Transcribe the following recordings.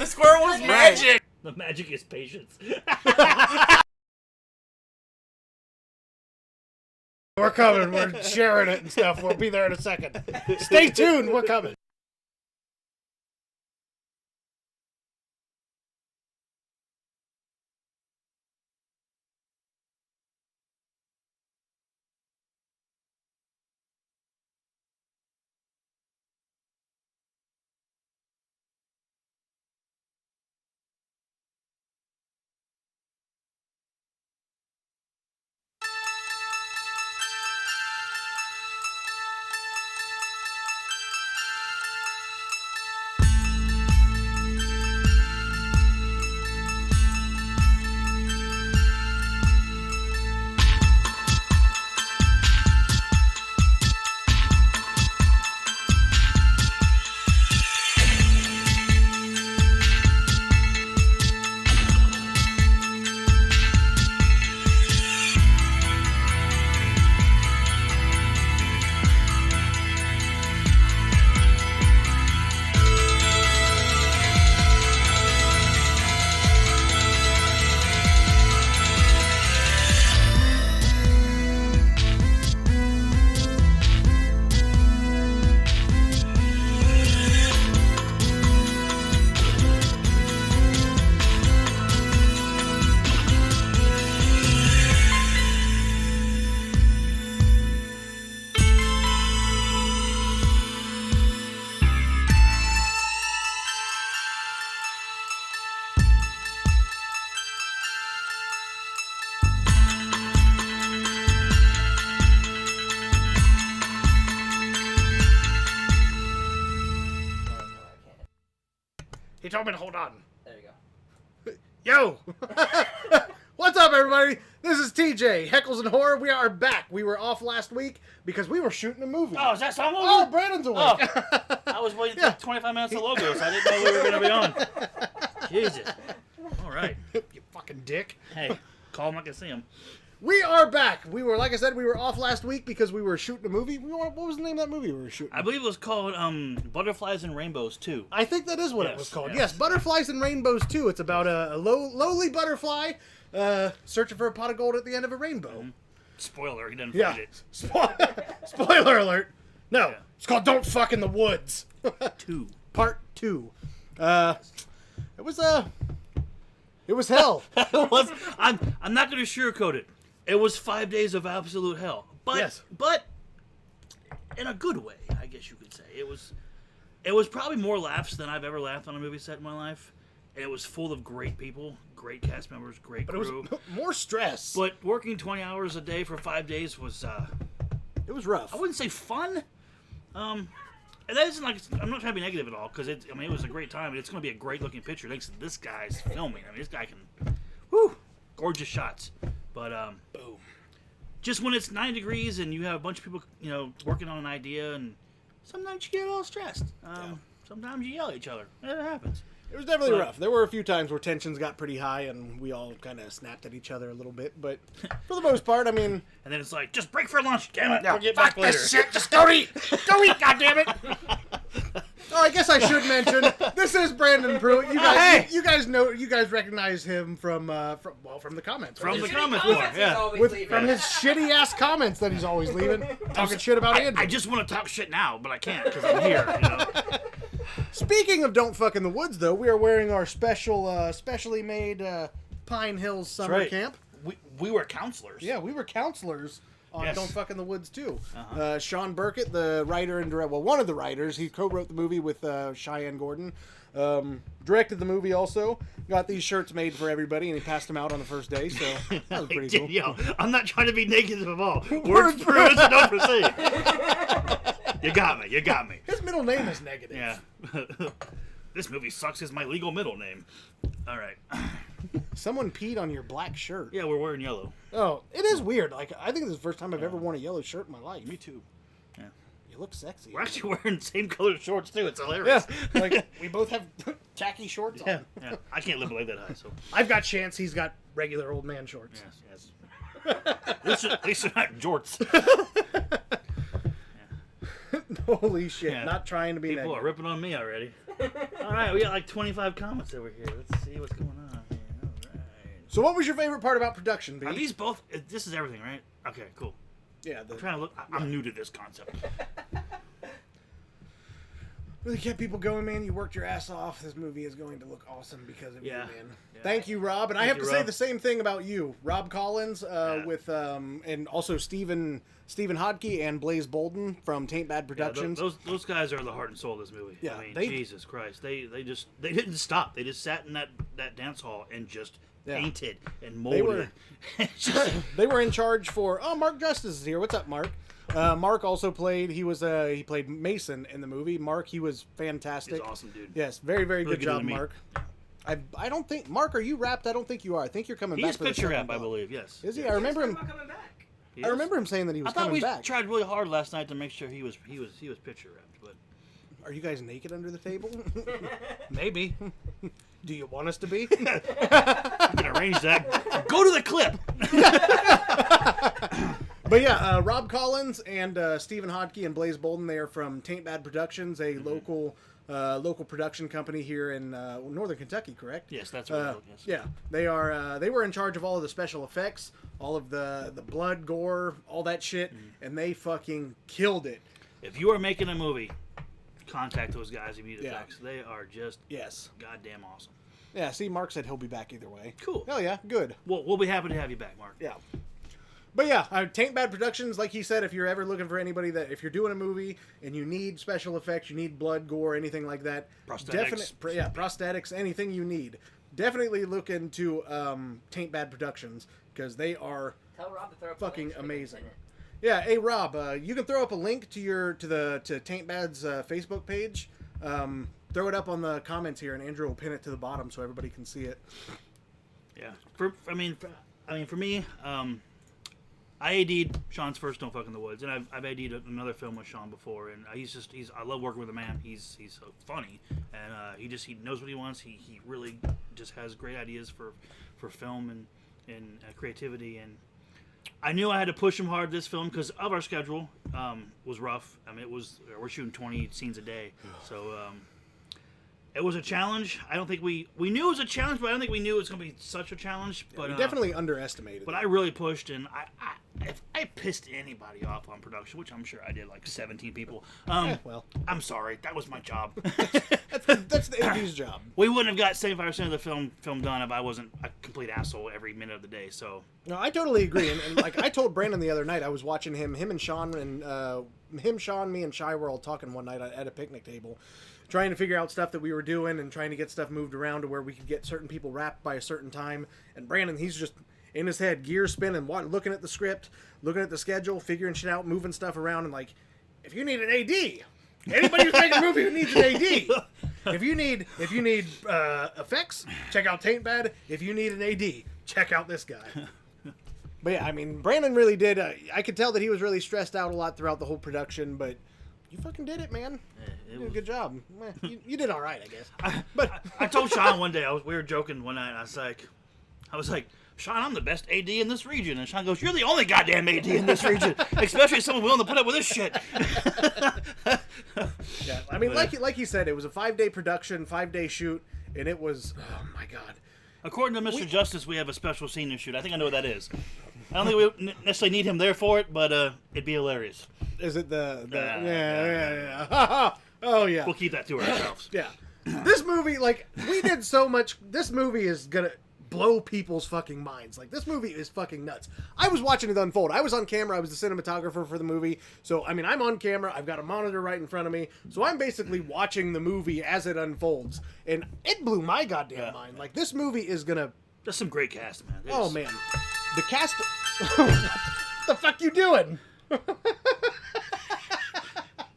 The squirrel was magic. The magic is patience. We're coming. We're sharing it and stuff. We'll be there in a second. Stay tuned. We're coming. He told me to hold on. There you go. Yo! What's up, everybody? This is TJ, Heckles and Horror. We are back. We were off last week because we were shooting a movie. Oh, is that song over? Oh, Brandon's awake. Oh. I was waiting for 25 minutes of logos. I didn't know we were going to be on. Jesus. All right. You fucking dick. Hey, call him. I can see him. We are back. We were, like I said, we were off last week because we were shooting a movie. What was the name of that movie we were shooting? I believe it was called Butterflies and Rainbows 2. I think that is what it was called. Yes. Yes, Butterflies and Rainbows 2. It's about a lowly butterfly searching for a pot of gold at the end of a rainbow. Mm-hmm. Spoiler, he didn't Yeah. find it. Spoiler alert. No, Yeah. it's called Don't Fuck in the Woods. 2. Part 2. It was hell. It was, I'm not going to sugarcoat it. It was 5 days of absolute hell. But, Yes. but in a good way, I guess you could say. It was probably more laughs than I've ever laughed on a movie set in my life. And it was full of great people, great cast members, great But crew. it was more stress. But working 20 hours a day for 5 days was, It was rough. I wouldn't say fun. And that isn't like, I'm not trying to be negative at all, because it was a great time, and it's going to be a great looking picture thanks to this guy's filming. I mean, this guy can, gorgeous shots. But, Boom. just when it's 9 degrees and you have a bunch of people, working on an idea, and sometimes you get a little stressed. Sometimes you yell at each other. It happens. It was definitely rough. There were a few times where tensions got pretty high and we all kind of snapped at each other a little bit. But for the most part, I mean... And then it's like, just break for lunch, damn it. Yeah, We'll get fuck back later. this shit. Just go eat. Go eat, goddammit. Oh, I guess I should mention, this is Brandon Pruitt. You guys recognize him from the comments. From right? the comments board, yeah. From his shitty ass comments that he's always leaving, talking shit about Andy. I just want to talk shit now, but I can't because I'm here, Speaking of Don't Fuck in the Woods, though, we are wearing our specially made Pine Hills summer right. camp. We were counselors. Yeah, we were counselors on Yes. Don't Fuck in the Woods, too. Uh-huh. Sean Burkett, the writer and director, well, one of the writers, he co-wrote the movie with Cheyenne Gordon. Directed the movie also. Got these shirts made for everybody, and he passed them out on the first day, so that was pretty cool. Yo, I'm not trying to be negative at all. Words proven, so don't proceed. You got me. His middle name is negative. Yeah. This movie sucks is my legal middle name. All right. Someone peed on your black shirt. Yeah, we're wearing yellow. Oh, it is weird. Like, I think this is the first time I've ever worn a yellow shirt in my life. Me too. Yeah. You look sexy. We're actually wearing the same color shorts too. It's hilarious. Yeah, like we both have tacky shorts on. Yeah. I can't live below that high, so. I've got shants. He's got regular old man shorts. Yes. At least they're not jorts. Holy shit! Yeah. Not trying to be People negative. are ripping on me already. All right, we got like 25 comments over here. Let's see what's going on here. All right. So, what was your favorite part about production, B? Are these both? This is everything, right? Okay, cool. Yeah. I'm trying to look. I'm new to this concept. Really kept people going, man. You worked your ass off. This movie is going to look awesome because of you, man. Yeah. Thank you, Rob. And I have to say Rob. the same thing about you, Rob Collins, with and also Stephen Hodke and Blaze Bolden from Taint Bad Productions. Those guys are the heart and soul of this movie. Yeah, I mean, Jesus Christ, they didn't stop. They just sat in that dance hall and just painted and molded. They were in charge for. Oh, Mark Justice is here. What's up, Mark? Mark also played. He played Mason in the movie. Mark, he was fantastic. He's awesome, dude. Yes, very very Really good job, to me. Mark. I don't think Mark. Are you wrapped? I don't think you are. I think you're coming back. He's for the picture second wrap, I block. believe. Yes. Is he? I remember him. Coming back. He I is? remember him saying that he was I thought coming we back. tried really hard last night to make sure he was picture wrapped, but Are you guys naked under the table? Maybe. Do you want us to be? we can arrange that. Go to the clip. But yeah, Rob Collins and Stephen Hodke and Blaze Bolden, they are from Taint Bad Productions, a local production company here in Northern Kentucky, correct? Yes, that's right. Yes. Yeah, they are. They were in charge of all of the special effects, all of the blood, gore, all that shit, and they fucking killed it. If you are making a movie, contact those guys immediately. Yeah. They are just Yes. goddamn awesome. Yeah. See, Mark said he'll be back either way. Cool. Hell yeah, good. We'll be happy to have you back, Mark. Yeah. But yeah, Taint Bad Productions, like he said, if you're ever looking for anybody if you're doing a movie and you need special effects, you need blood, gore, anything like that. Prosthetics. Prosthetics, anything you need. Definitely look into Taint Bad Productions because they are Tell Rob to throw up fucking the links amazing. in it. Yeah, hey Rob, you can throw up a link to Taint Bad's Facebook page. Throw it up on the comments here, and Andrew will pin it to the bottom so everybody can see it. Yeah. For me, I AD'd Sean's first Don't Fuck in the Woods, and I've AD'd another film with Sean before, and I love working with the man. He's so funny, and he knows what he wants. He really just has great ideas for film and creativity, and I knew I had to push him hard this film because of our schedule was rough. I mean, we're shooting 20 scenes a day, so it was a challenge. I don't think we knew it was a challenge, but I don't think we knew it was going to be such a challenge. But We definitely underestimated But it. I really pushed, and if I pissed anybody off on production, which I'm sure I did, like 17 people. Well, I'm sorry, that was my job. that's the AD's job. We wouldn't have got 75% of the film done if I wasn't a complete asshole every minute of the day. So No, I totally agree. And like I told Brandon the other night, I was watching him and Sean, and Sean, me, and Shy were all talking one night at a picnic table, trying to figure out stuff that we were doing and trying to get stuff moved around to where we could get certain people wrapped by a certain time. And Brandon, he's just in his head, gears spinning, looking at the script, looking at the schedule, figuring shit out, moving stuff around, and like, if you need an AD, anybody who's making a movie who needs an AD. If you need effects, check out Taint Bad. If you need an AD, check out this guy. But yeah, I mean, Brandon really did. I could tell that he was really stressed out a lot throughout the whole production, but you fucking did it, man. You did a good job. You did all right, I guess. But I told Sean one day, we were joking one night, and I was like, Sean, I'm the best AD in this region. And Sean goes, you're the only goddamn AD in this region, especially someone willing to put up with this shit. yeah, I mean, like he said, it was a 5-day production, 5-day shoot, and it was, oh my god. According to Mr. Justice, we have a special scene to shoot. I think I know what that is. I don't think we necessarily need him there for it, but it'd be hilarious. Is it the yeah. Oh yeah. We'll keep that to ourselves. Yeah. This movie, like, we did so much. This movie is gonna blow people's fucking minds. Like, this movie is fucking nuts. I was watching it unfold. I was on camera. I was the cinematographer for the movie. So, I mean, I'm on camera. I've got a monitor right in front of me. So, I'm basically watching the movie as it unfolds. And it blew my goddamn mind. Like, this movie is gonna... That's some great cast, man. Oh, man. The cast... what the fuck you doing?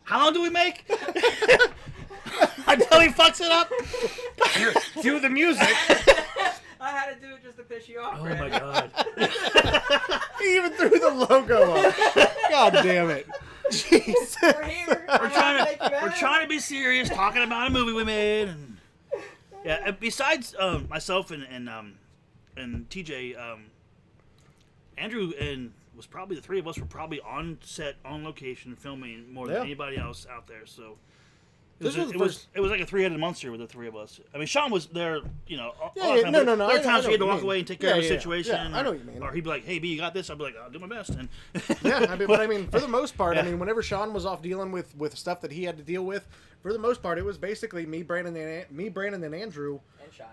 How long do we make? Until he fucks it up? Here, cue the music. I had to do it just to piss you off, Oh Brad. my god. He even threw the logo up. God damn it. Jeez. We're here. We're trying to be serious, talking about a movie we made. And, yeah, besides myself and TJ, Andrew and was probably the three of us were probably on set, on location, filming more than Yeah. anybody else out there. So This was the It was like a three-headed monster with the three of us. I mean, Sean was there, you know, all Yeah, the time. no, but no, no. There were I times know he had to what you walk mean. away and take care of the Yeah, situation. I know what you mean. Or he'd be like, "Hey, B, you got this?" I'd be like, "I'll do my best." And Yeah, I mean, but I mean, for the most part, Yeah. I mean, whenever Sean was off dealing with stuff that he had to deal with, for the most part, it was basically me, Brandon, and Andrew. And Shy.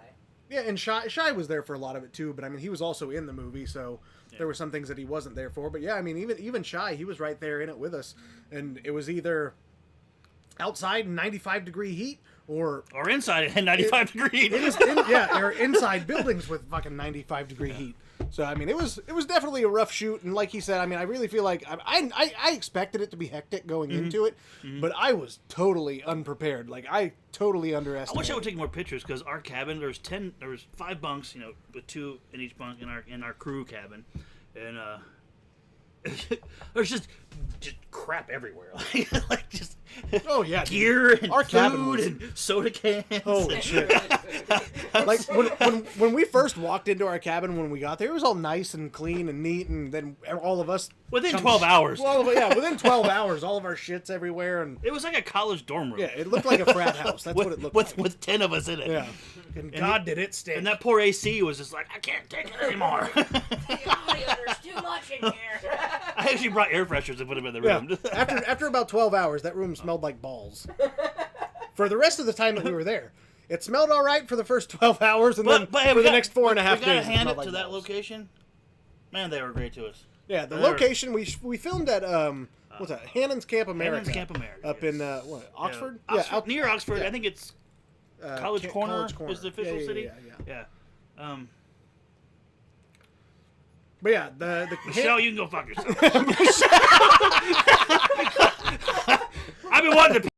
Yeah, and Shy was there for a lot of it too, but I mean, he was also in the movie, so there were some things that he wasn't there for. But yeah, I mean, even Shy, he was right there in it with us, and it was either outside in 95-degree heat or inside at 95 degrees. or inside buildings with fucking 95-degree heat. So I mean, it was definitely a rough shoot, and like he said, I mean, I really feel like I expected it to be hectic going into it, but I was totally unprepared. Like I totally I underestimated. wish I would take more pictures because our cabin, there's 5 bunks, you know, with 2 in each bunk in our crew cabin, and there's just crap everywhere, like just Oh yeah, gear and Our cabin food was- and soda cans. Holy shit! Like when we first walked into our cabin when we got there, it was all nice and clean and neat, and then all of us Within 12 hours. Well, yeah, within 12 hours, all of our shit's everywhere, and It was like a college dorm room. yeah, it looked like a frat house. That's what it looked like. with 10 of us in it. Yeah, and God did it stink. And that poor AC was just like, I can't take it anymore. There's too much in here. I actually brought air freshers and put them in the Yeah. room. After about 12 hours, that room smelled like balls. For the rest of the time that we were there, it smelled all right for the first 12 hours, and then hey, for we the got- next 4.5 we days, gotta it hand smelled it like to that balls. location. Man, they were great to us. Yeah, the They were- location we filmed at what's that? Hannon's Camp America. Hannon's Camp America, up yes. in what, Oxford? Yeah, Oxford, out near Oxford. yeah. I think it's College College Corner is the official yeah, city. Yeah. But yeah, the Michelle, you can go fuck yourself. I've been wanting to.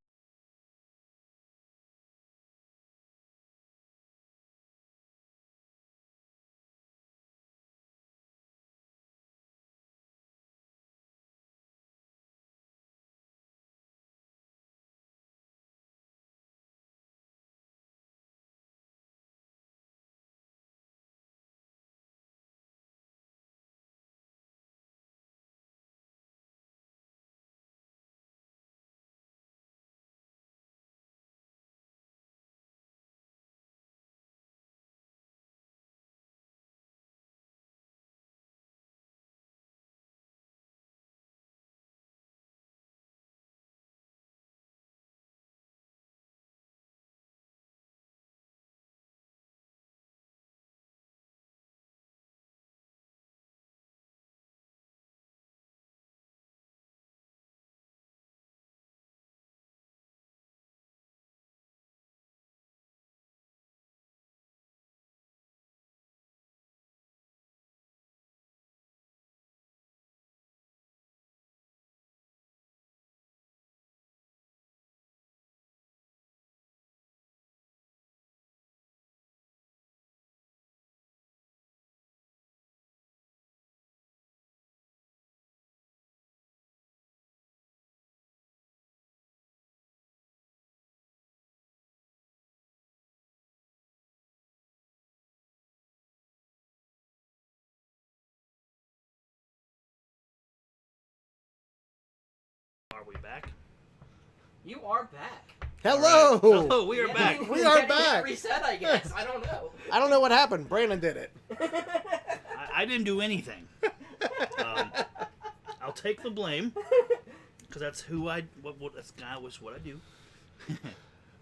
Are we back? You are back. Hello. Oh, we are Yeah, back. We you are had to hit back. Reset, I guess. I don't know. I don't know what happened. Brandon did it. I didn't do anything. I'll take the blame because that's who I. That's what I do.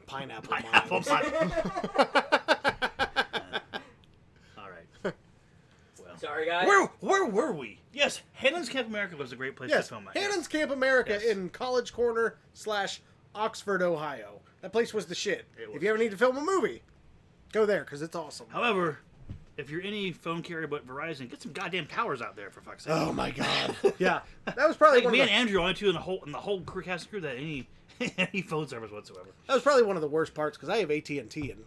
Pineapple. Pineapple minds. All right. Well, Sorry, guys. where were we? Yes, Hannon's Camp America was a great place Yes, to film. Hannon's Camp America Yes. in College Corner / Oxford, Ohio. That place was the shit. It was If you ever need to film a movie, go there because it's awesome. However, if you're any phone carrier but Verizon, get some goddamn towers out there for fuck's sake. Oh my god. Yeah, that was probably Like one me of and the, Andrew are only two in the whole cast crew that any any phone service whatsoever. that was probably one of the worst parts because I have AT&T and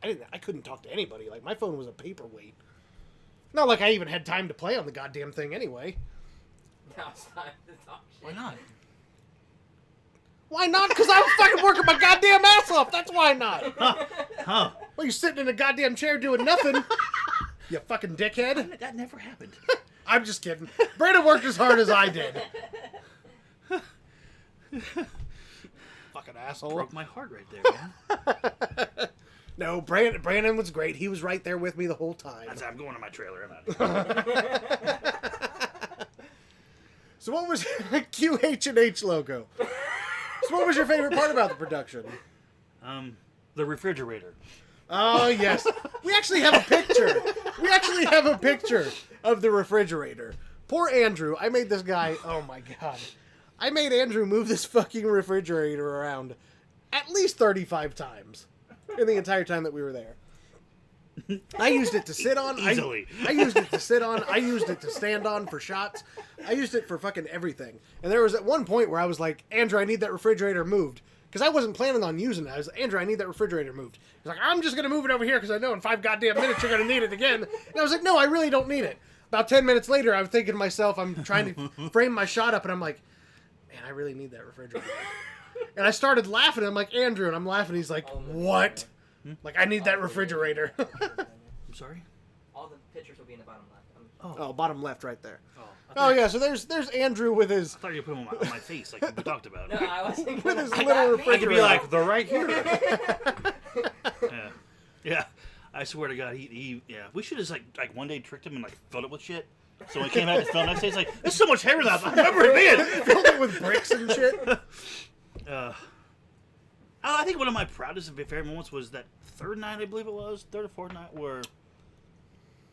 I couldn't talk to anybody. Like my phone was a paperweight. Not like I even had time to play on the goddamn thing anyway. Now it's time to talk shit. Why not? Why not? Because I was fucking working my goddamn ass off. That's why not. Huh? Well, you sitting in a goddamn chair doing nothing. You fucking dickhead. That never happened. I'm just kidding. Brandon worked as hard as I did. Fucking fucking asshole. Broke my heart right there, man. No, Brandon was great. He was right there with me the whole time. I'm going to my trailer. I'm out. So what was QH&H logo? So what was your favorite part about the production? The refrigerator. Oh, yes. We actually have a picture. We actually have a picture of the refrigerator. Poor Andrew. I made this guy... Oh, my God. I made Andrew move this fucking refrigerator around at least 35 times in the entire time that we were there. I used it to sit on. Easily. I used it to sit on. I used it to stand on for shots. I used it for fucking everything. And there was at one point where I was like, Andrew, I need that refrigerator moved. Because I wasn't planning on using it. I was like, Andrew, I need that refrigerator moved. He's like, I'm just going to move it over here because I know in 5 goddamn minutes you're going to need it again. And I was like, no, I really don't need it. About 10 minutes later, I was thinking to myself, I'm trying to frame my shot up, and I'm like, man, I really need that refrigerator. And I started laughing. I'm like, Andrew, and I'm laughing. He's like, what? Like, I need that refrigerator. I'm sorry? All the pictures will be in the bottom left. Oh, bottom left right there. I Oh, thought- yeah, so there's Andrew with his... I thought you were putting them on my face like we talked about. No, I wasn't With gonna his say little that. I could be refrigerator. like, they're right here. Yeah. Yeah. I swear to God, yeah. We should have like one day tricked him and like filled it with shit. So when he came back to film next day, he's like, there's so much hair in that. I remember it being. Filled it with bricks and shit. I think one of my proudest and favorite moments was that third night, I believe it was, third or fourth night, where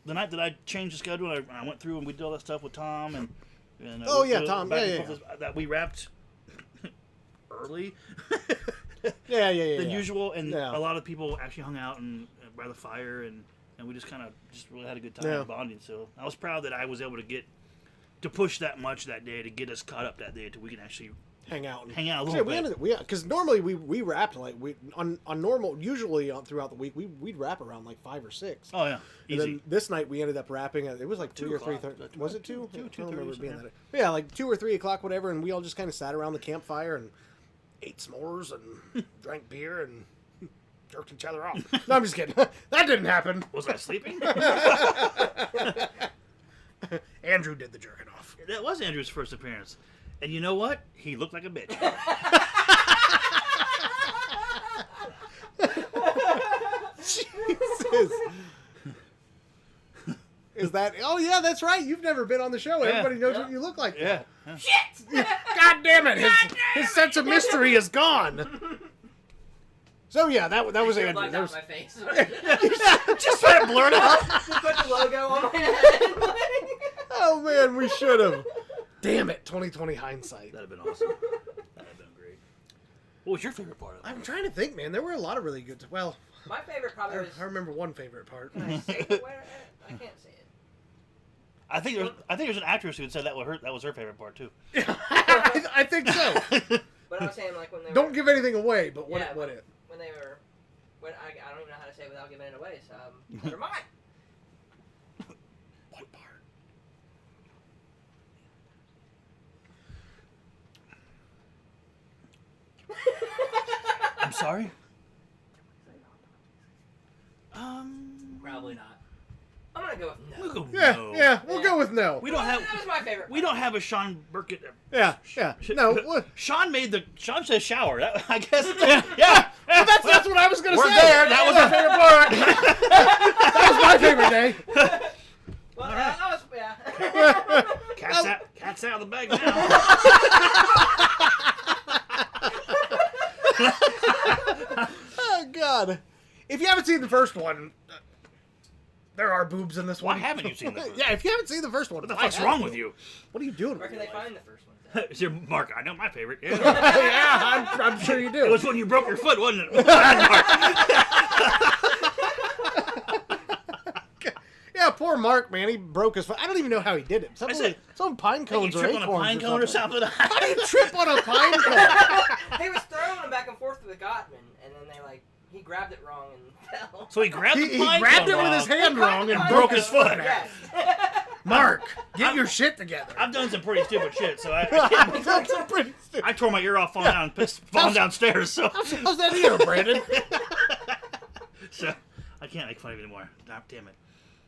the night that I changed the schedule and I went through and we did all that stuff with Tom and Oh, yeah, we- Tom. back Yeah, and forth, that we wrapped early Yeah. than usual, and Yeah. a lot of people actually hung out and by the fire, and we just kind of just really had a good time Yeah. bonding. So I was proud that I was able to push that much that day to get us caught up that day until we can actually Hang out. hang out a Yeah, little bit. because normally we wrapped like on normal, usually throughout the week we'd wrap around like 5 or 6. Oh yeah, And easy. then this night we ended up wrapping at, it was like 2 or 3 o'clock. was it 2? Two, I don't remember it 2:30, being yeah. that. Yeah, like 2 or 3 o'clock, whatever, and we all just kind of sat around the campfire and ate s'mores and drank beer and jerked each other off. No, I'm just kidding. That didn't happen. Was I sleeping? Andrew did the jerking off. That was Andrew's first appearance, and you know what? He looked like a bitch. Jesus. Is that? Oh yeah, that's right. You've never been on the show. Yeah. Everybody knows what you look like. Yeah. Shit! God damn it! His sense of mystery is gone. So yeah, that was I Andrew. blacked That out was, my face. just let it blur it out. Just put the logo on my head. Oh man, we should have. Damn it, 2020 hindsight. That'd have been awesome. That'd have been great. What was your favorite part of it? I'm trying to think, man. There were a lot of really good. Well, My favorite probably was. I remember one favorite part. Can I say it? I can't say it. I think there's an actress who had said that was her favorite part too. I think so. But I was saying like when they Don't were, give anything away, but what Yeah, what but- it. when they were I don't even know how to say it without giving it away. So never mind. What part? I'm sorry. Probably not. I'm gonna go with no. We'll go Yeah, no. yeah. We'll go with no. We don't have That was my favorite. we don't have a Sean Burkett. Yeah. No. What? Sean says shower. That, I guess. Yeah. That's what I was gonna We're say. there. That was our favorite part. That was my favorite day. Well, All right. that was yeah. Cat's out of the bag now. Oh God! If you haven't seen the first one, there are boobs in this Why one. haven't you seen the first? Yeah, if you haven't seen the first one, What the fuck's wrong with you? What are you doing? Where with can they your life? find the first one? It's your Mark. I know my favorite. Yeah. Yeah, I'm sure you do. It was when you broke your foot, wasn't it? Mark. Yeah, poor Mark, man. He broke his foot. I don't even know how he did it. I said- Some pine You cones or trip on acorns a pine cone or something. How do you trip on a pine cone? He was throwing them back and forth to the Gottman, and then he grabbed it wrong and fell. So he grabbed the He pine grabbed cone it with his wrong. hand wrong and Pine broke cone. his foot. Yes. Mark, get your shit together. I've done some pretty stupid shit, so I can't. That's pretty stupid. I tore my ear off falling downstairs, so How's that ear, Brandon? so I can't make fun of it anymore. Damn it.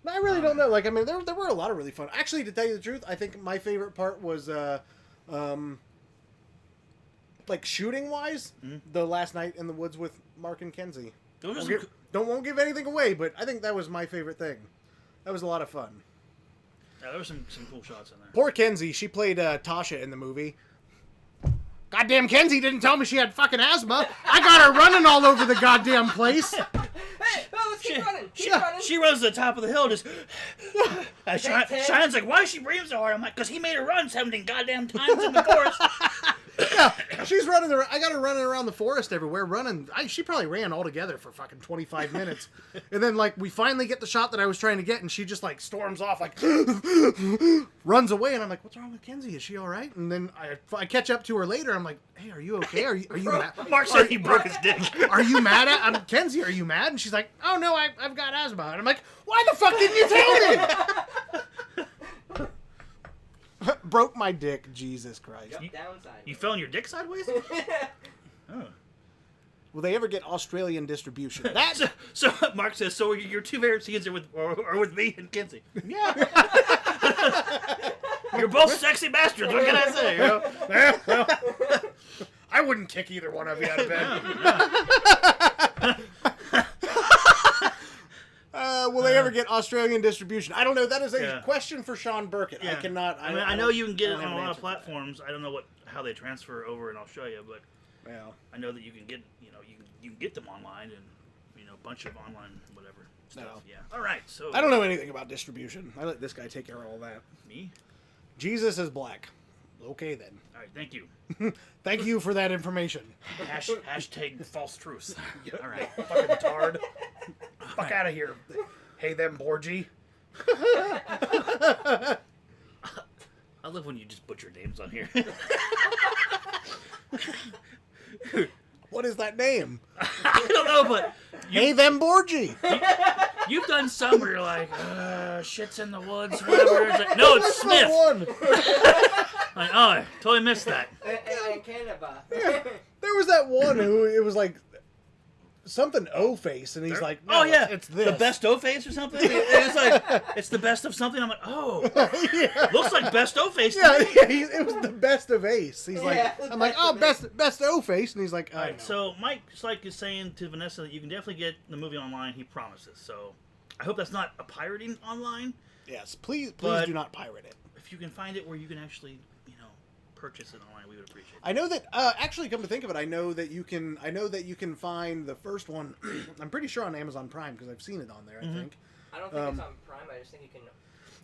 I really don't know. Like, I mean, there were a lot of really fun. Actually, to tell you the truth, I think my favorite part was, like shooting wise, the Last Night in the Woods with Mark and Kenzie. Those Won't give anything away, but I think that was my favorite thing. That was a lot of fun. Yeah, there were some cool shots in there. Poor Kenzie, she played Tasha in the movie. Goddamn Kenzie didn't tell me she had fucking asthma. I got her running all over the goddamn place. Hey, let's keep running. Keep running. She runs to the top of the hill, just. Cheyenne's like, why is she breathing so hard? I'm like, because he made her run 17 goddamn times in the forest. Yeah, she's running around. I got her running around the forest everywhere, running. She probably ran all together for fucking 25 minutes. And then, like, we finally get the shot that I was trying to get, and she just, like, storms off, like, runs away. And I'm like, what's wrong with Kenzie? Is she all right? And then I catch up to her later. I'm like, hey, are you okay? Are you mad? Mark said he broke his dick. Are you mad at Kenzie? Are you mad? And she's like, oh, no, I've got asthma. And I'm like, why the fuck didn't you tell me? Broke my dick, Jesus Christ. Yep, downside. You fell on your dick sideways? Oh. Will they ever get Australian distribution? That So Mark says, so your two favorite scenes are with me and Kenzie. yeah. You're both sexy bastards. What can I say? You know? Yeah, well, I wouldn't kick either one of you out of bed. Will they ever get Australian distribution? I don't know. That is a question for Sean Burkett. Yeah. I cannot. I know you can get it don't on have a an lot of answer for that. platforms. I don't know how they transfer over in Australia, but Well, I know that you can get you can get them online and a bunch of online whatever stuff. No. Yeah. All right. So I don't know anything about distribution. I let this guy take care of all that. Me? Jesus is black. Okay then. All right. Thank you. Thank you for that information. Hashtag false truth. All right. Fucking tard. Fuck out of here. Hey them, Borgie. I love when you just butcher names on here. What is that name? I don't know, but Hey them, Borgie. you've done some where you're like, shit's in the woods, whatever. It's like, no, it's Smith. One. Like, oh, I totally missed that. And Canada. There was that one who it was like something O face, and he's like, no, oh yeah, it's this. the best O face or something. It's like it's the best of something. I'm like, oh, Yeah. looks like best O face. Yeah, it was the best of Ace. He's like, Yeah, I'm like, oh, best O face, and he's like, All I right, know. so Mike Slike is saying to Vanessa that you can definitely get the movie online. He promises. So I hope that's not a pirating online. Yes, please But- do not pirate it. If you can find it where you can actually, purchase it online, we would appreciate it. I know that. Actually, come to think of it, I know that you can find the first one. I'm pretty sure on Amazon Prime because I've seen it on there. I think. I don't think it's on Prime. I just think you can.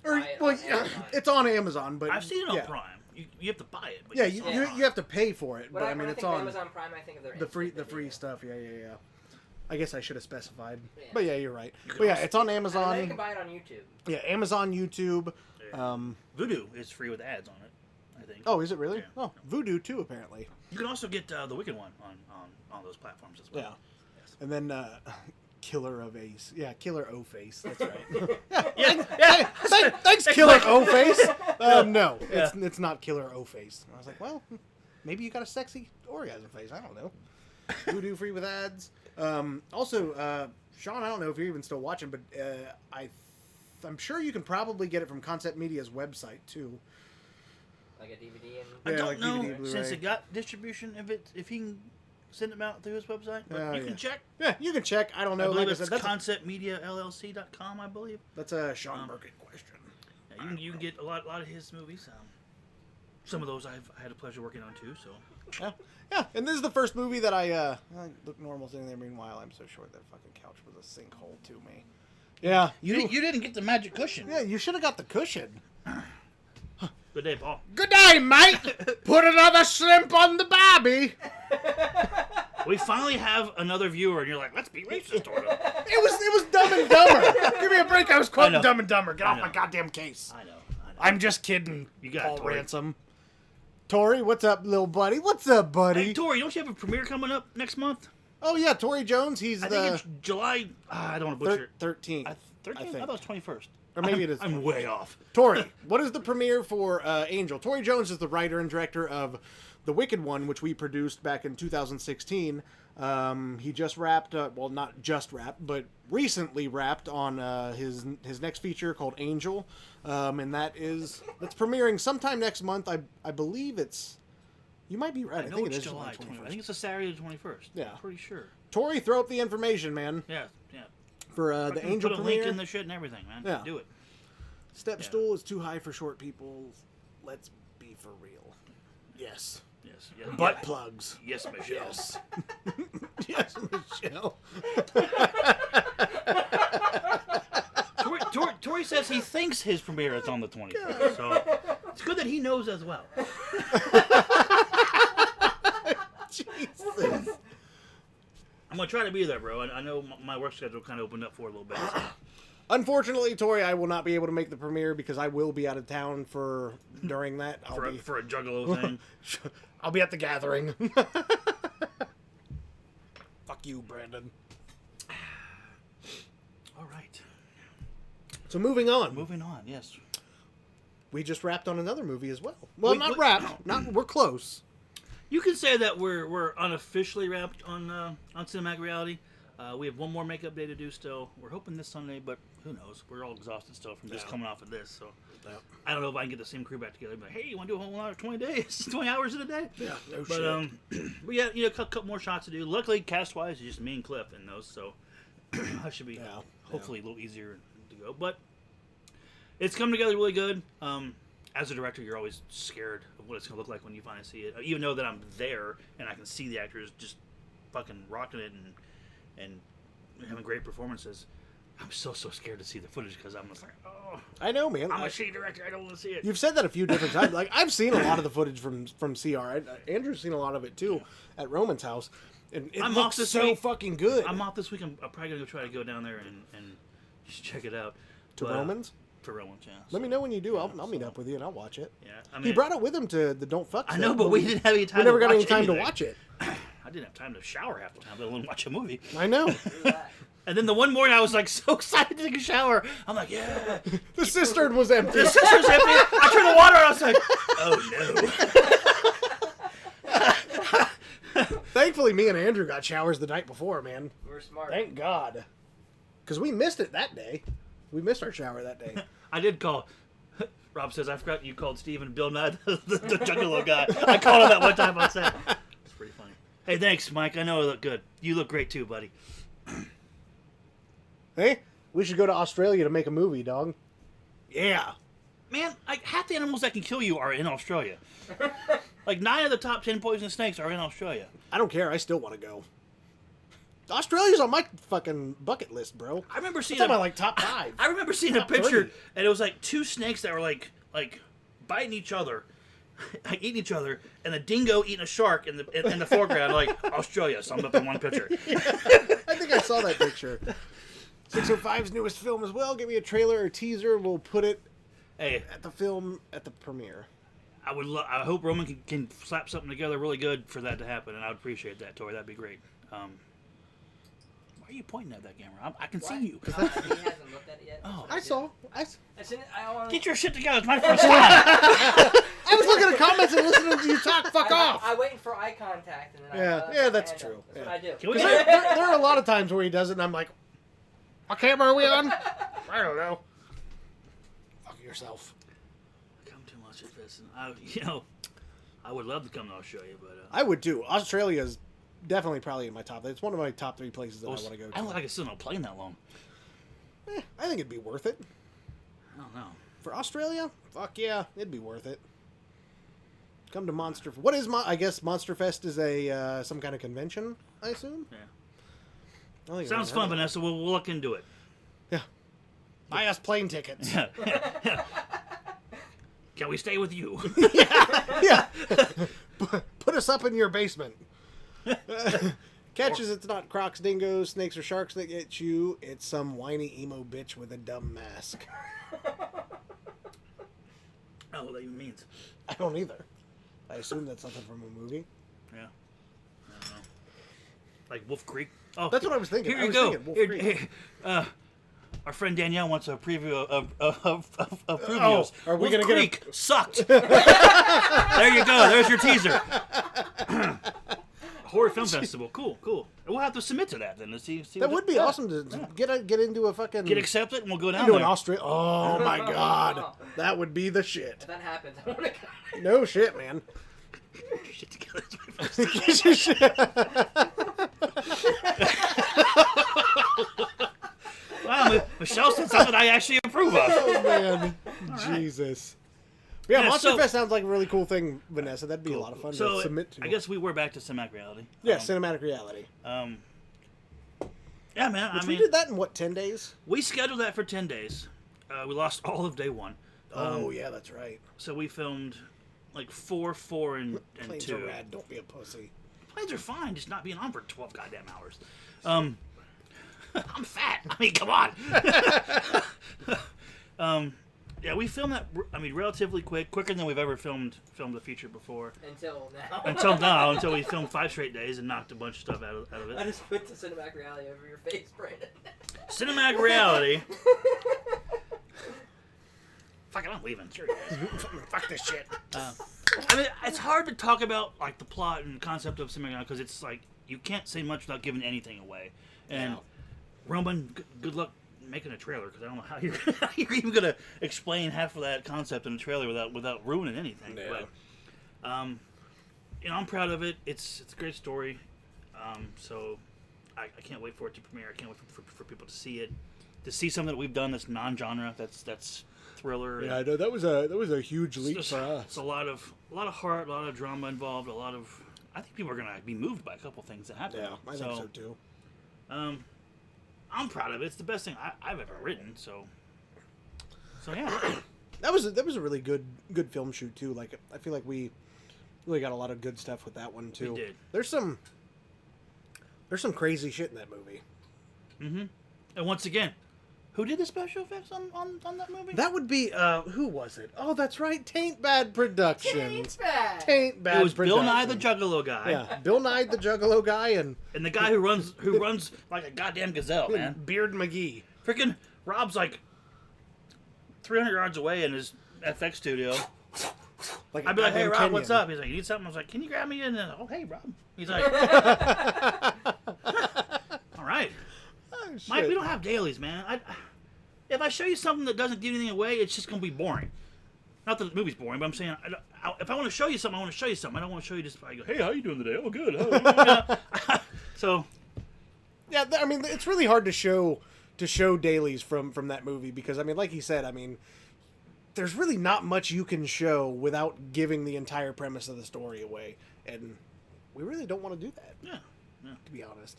Or Buy it well, on yeah, Amazon. it's on Amazon, but I've seen it on yeah. Prime. You have to buy it. But Yeah, you you have to pay for it, but I mean When I it's think of on Amazon Prime. I think of their the free instant video. stuff. Yeah. I guess I should have specified, Yeah. but yeah, you're right. can But yeah, also- it's on And then you Amazon. can buy it on YouTube. Yeah, Amazon, YouTube. Yeah. Voodoo is free with ads on it, I think. Oh, is it really? Yeah. Oh, Voodoo too, apparently. You can also get the Wicked one on those platforms as well. Yeah. Yes. And then Killer of Ace. Yeah, Killer O Face. That's right. Yeah. Thanks, Killer O Face. No, Yeah. it's not Killer O Face. I was like, well, maybe you got a sexy orgasm face. I don't know. Voodoo free with ads. Also, Sean, I don't know if you're even still watching, but I'm sure you can probably get it from Concept Media's website too. Like a DVD and. I Yeah, don't like know DVD, Blu-ray. since it got distribution if he can send them out through his website. But you yeah. can check. Yeah, you can check. I don't I know. believe Like I it's said, conceptmediallc.com, I believe. that's a Sean Burkett question. Yeah, you can get a lot of his movies. Some of those I had a pleasure working on too. So Yeah, and this is the first movie that I look normal sitting there. Meanwhile, I'm so short that fucking couch was a sinkhole to me. Yeah, you didn't get the magic cushion. Yeah, you should have got the cushion. Good day, Paul. Good day, mate. Put another shrimp on the barbie. We finally have another viewer, and you're like, let's be racist or whatever. It was Dumb and Dumber. Give me a break. I was I quoting know. Dumb and Dumber. Get I off know. my goddamn case. I know. I'm just kidding. You got it, Paul Tori. Ransom. Tori, what's up, little buddy? What's up, buddy? Hey, Tori, don't you have a premiere coming up next month? Oh yeah, Tori Jones. He's I the think it's July. I don't want to butcher it. 13th. 13th? I think. thought it was 21st. Or maybe it is I'm way off. Tori, what is the premiere for Angel? Tori Jones is the writer and director of The Wicked One, which we produced back in 2016. He just wrapped, well, not just wrapped, but recently wrapped on his next feature called Angel, and that's premiering sometime next month. I believe it's You might be right. I know think it it's is July July 21st. 21st. I think it's a Saturday the 21st. Yeah. I'm pretty sure. Tori, throw up the information, man, Yeah. for the Fucking Angel put a premiere. link in the shit and everything, man. Yeah. Do it. Step stool is too high for short people. Let's be for real. Yes. Yes. Butt plugs. Yes, Michelle. Yes. Yes, Michelle. Tori says he thinks his premiere is on the 21st, so it's good that he knows as well. Jesus. I'm gonna try to be there, bro. I know my work schedule kind of opened up for a little bit. So. Unfortunately, Tori, I will not be able to make the premiere because I will be out of town during that. For a juggalo thing. I'll be at the gathering. Fuck you, Brandon. All right. So moving on. Moving on. Yes. We just wrapped on another movie as well. Well, We- not we- wrapped. Not we're close. You can say that we're unofficially wrapped on Cinematic Reality. We have one more makeup day to do still. We're hoping this Sunday, but who knows? We're all exhausted still from just coming off of this. So I don't know if I can get the same crew back together. Be like, hey, you want to do a whole lot of 20 days, 20 hours in a day? Yeah, no But shit. we got a couple more shots to do. Luckily, cast wise, it's just me and Cliff in those, so that should be hopefully a little easier to go. But it's come together really good. As a director, you're always scared of what it's going to look like when you finally see it. Even though that I'm there and I can see the actors just fucking rocking it and having great performances, I'm so scared to see the footage because I'm just like, oh, I know, man. I'm a shitty director. I don't want to see it. You've said that a few different times. Like I've seen a lot of the footage from CR. Andrew's seen a lot of it too at Roman's house, and it I'm looks off this so week. fucking good. I'm off this week. I'm probably going to try to go down there and just check it out. To But, Romans. To Romans, yeah. Let me know when you do. I'll meet up with you and I'll watch it. Yeah, I mean, He brought it with him to the Don't Fuck. I set, know, but we didn't have any time. We never to got any watch time to anything. watch it. I didn't have time to shower half the time, let alone watch a movie. I know. And then the one morning, I was like so excited to take a shower. I'm like, yeah. The cistern was empty. The sister's empty. I turned the water on. I was like, oh no. Thankfully, me and Andrew got showers the night before, man. We're smart. Thank God. Because we missed it that day. We missed our shower that day. I did call. Rob says, I forgot you called Steve and Bill Nye the Juggalo guy. I called him that one time on set. It's pretty funny. Hey, thanks, Mike. I know I look good. You look great too, buddy. Hey, we should go to Australia to make a movie, dog. Yeah. Man, like half the animals that can kill you are in Australia. Like 9 of the top 10 poisonous snakes are in Australia. I don't care. I still want to go. Australia's on my fucking bucket list, bro. I remember seeing It's on my like top 5. I remember seeing a Top picture, 3. and it was like 2 snakes that were like biting each other, like eating each other, and a dingo eating a shark in the foreground. Like Australia summed up in one picture. I think I saw that picture. 605's newest film as well. Give me a trailer or teaser. We'll put it Hey, at the film at the premiere. I would. I hope Roman can slap something together really good for that to happen, and I would appreciate that, Tori. That'd be great. Why are you pointing at that camera? I can see you. He hasn't looked at it yet. Oh. I saw. Get your shit together. It's my first time. I was looking at comments and listening to you talk. Fuck off. I'm waiting for eye contact, and then Yeah, that's hand true. up. That's Yeah. what I do. Can we 'Cause get there are a lot of times where he does it, and I'm like, what camera are we on? I don't know. Fuck yourself. come too much at this? And I would love to come to Australia, but I would too. Australia's definitely probably in my top. It's one of my top 3 places that I want to go to. I don't think I could sit on a plane that long. I think it'd be worth it. I don't know. For Australia? Fuck yeah, it'd be worth it. Come to Monster. What is I guess Monster Fest is a some kind of convention, I assume. Yeah. I don't think I've Sounds ever fun, heard of it. Vanessa. We'll look into it. Yeah. Buy us plane tickets. Can we stay with you? Yeah. Put us up in your basement. Catches it's not crocs, dingoes, snakes, or sharks that get you. It's some whiny emo bitch with a dumb mask. I don't know what that even means. I don't either. I assume that's something from a movie. Yeah. I don't know. Like Wolf Creek. Oh, That's what I was thinking. Here I you was go. thinking Wolf Here- Creek. here, our friend Danielle wants a preview of previews. Oh, are we Wolf gonna get a- Creek sucked. There you go. There's your teaser. Horror Film Festival. Cool. We'll have to submit to that then to see. That would be awesome to get into a fucking Get accepted, and we'll go down into there. an Australia. Oh my god, that would be the shit. If that happens, I want to go. No shit, man. Shit together. That's my first. Wow, Michelle said something I actually approve of. Oh man, right. Jesus. Yeah, Yeah, Monster so- Fest sounds like a really cool thing, Vanessa. That'd be a lot of fun So to submit to. I guess we're back to cinematic reality. Yeah, cinematic reality. Yeah, man. Which I we mean, did that in what, 10 days? we scheduled that for 10 days. We lost all of day one. Oh yeah, that's right. So we filmed like 4, 4, and Planes 2. are rad. Don't be a pussy. Planes are fine, just not being on for 12 goddamn hours. I'm fat. I mean, come on. Yeah, we filmed that. I mean, relatively quicker than we've ever filmed a feature before. Until now. Until we filmed 5 straight days and knocked a bunch of stuff out of I it. just put the cinematic reality over your face, Brandon. Cinematic reality. Fuck it, I'm leaving. Sure, guys. Fuck this shit. I mean, it's hard to talk about like the plot and concept of cinematic reality because it's like you can't say much without giving anything away. And Roman, good luck making a trailer because I don't know how you're even gonna explain half of that concept in a trailer without ruining anything. Yeah. But I'm proud of it. It's a great story. So I can't wait for it to premiere. I can't wait for people to see it, to see something that we've done that's non-genre. That's thriller. Yeah, I know that was a huge leap for us. It's a lot of heart, a lot of drama involved, I think people are gonna be moved by a couple things that happen. Yeah, I think so too. I'm proud of it. It's the best thing I've ever written. So yeah. That was a really good film shoot too. Like I feel like we really got a lot of good stuff with that one too. We did. There's some crazy shit in that movie. Mm-hmm. And once again, who did the special effects on that movie? That would be who was it? Oh, that's right, Taint Bad Productions. Taint Bad. It was Bill Nye the Productions. Juggalo guy. Yeah, Bill Nye the Juggalo guy and And the guy who runs like a goddamn gazelle, man. Beard McGee. Freaking Rob's like 300 yards away in his FX studio. Like I'd be like, "Hey Rob, Kenyan. what's up?" He's like, "You need something?" I was like, "Can you grab me in?" And, "Oh, hey Rob." He's like, "All right, Oh, Mike, shit. we don't have dailies, man. If I show you something that doesn't give anything away, it's just gonna be boring. Not that the movie's boring, but I'm saying if I want to show you something, I want to show you something. I don't want to show you just. I go, "Hey, how you doing today?" "Oh, good." So, Yeah, I mean, it's really hard to show dailies from that movie because I mean, like he said, I mean, there's really not much you can show without giving the entire premise of the story away, and we really don't want to do that. yeah. To be honest.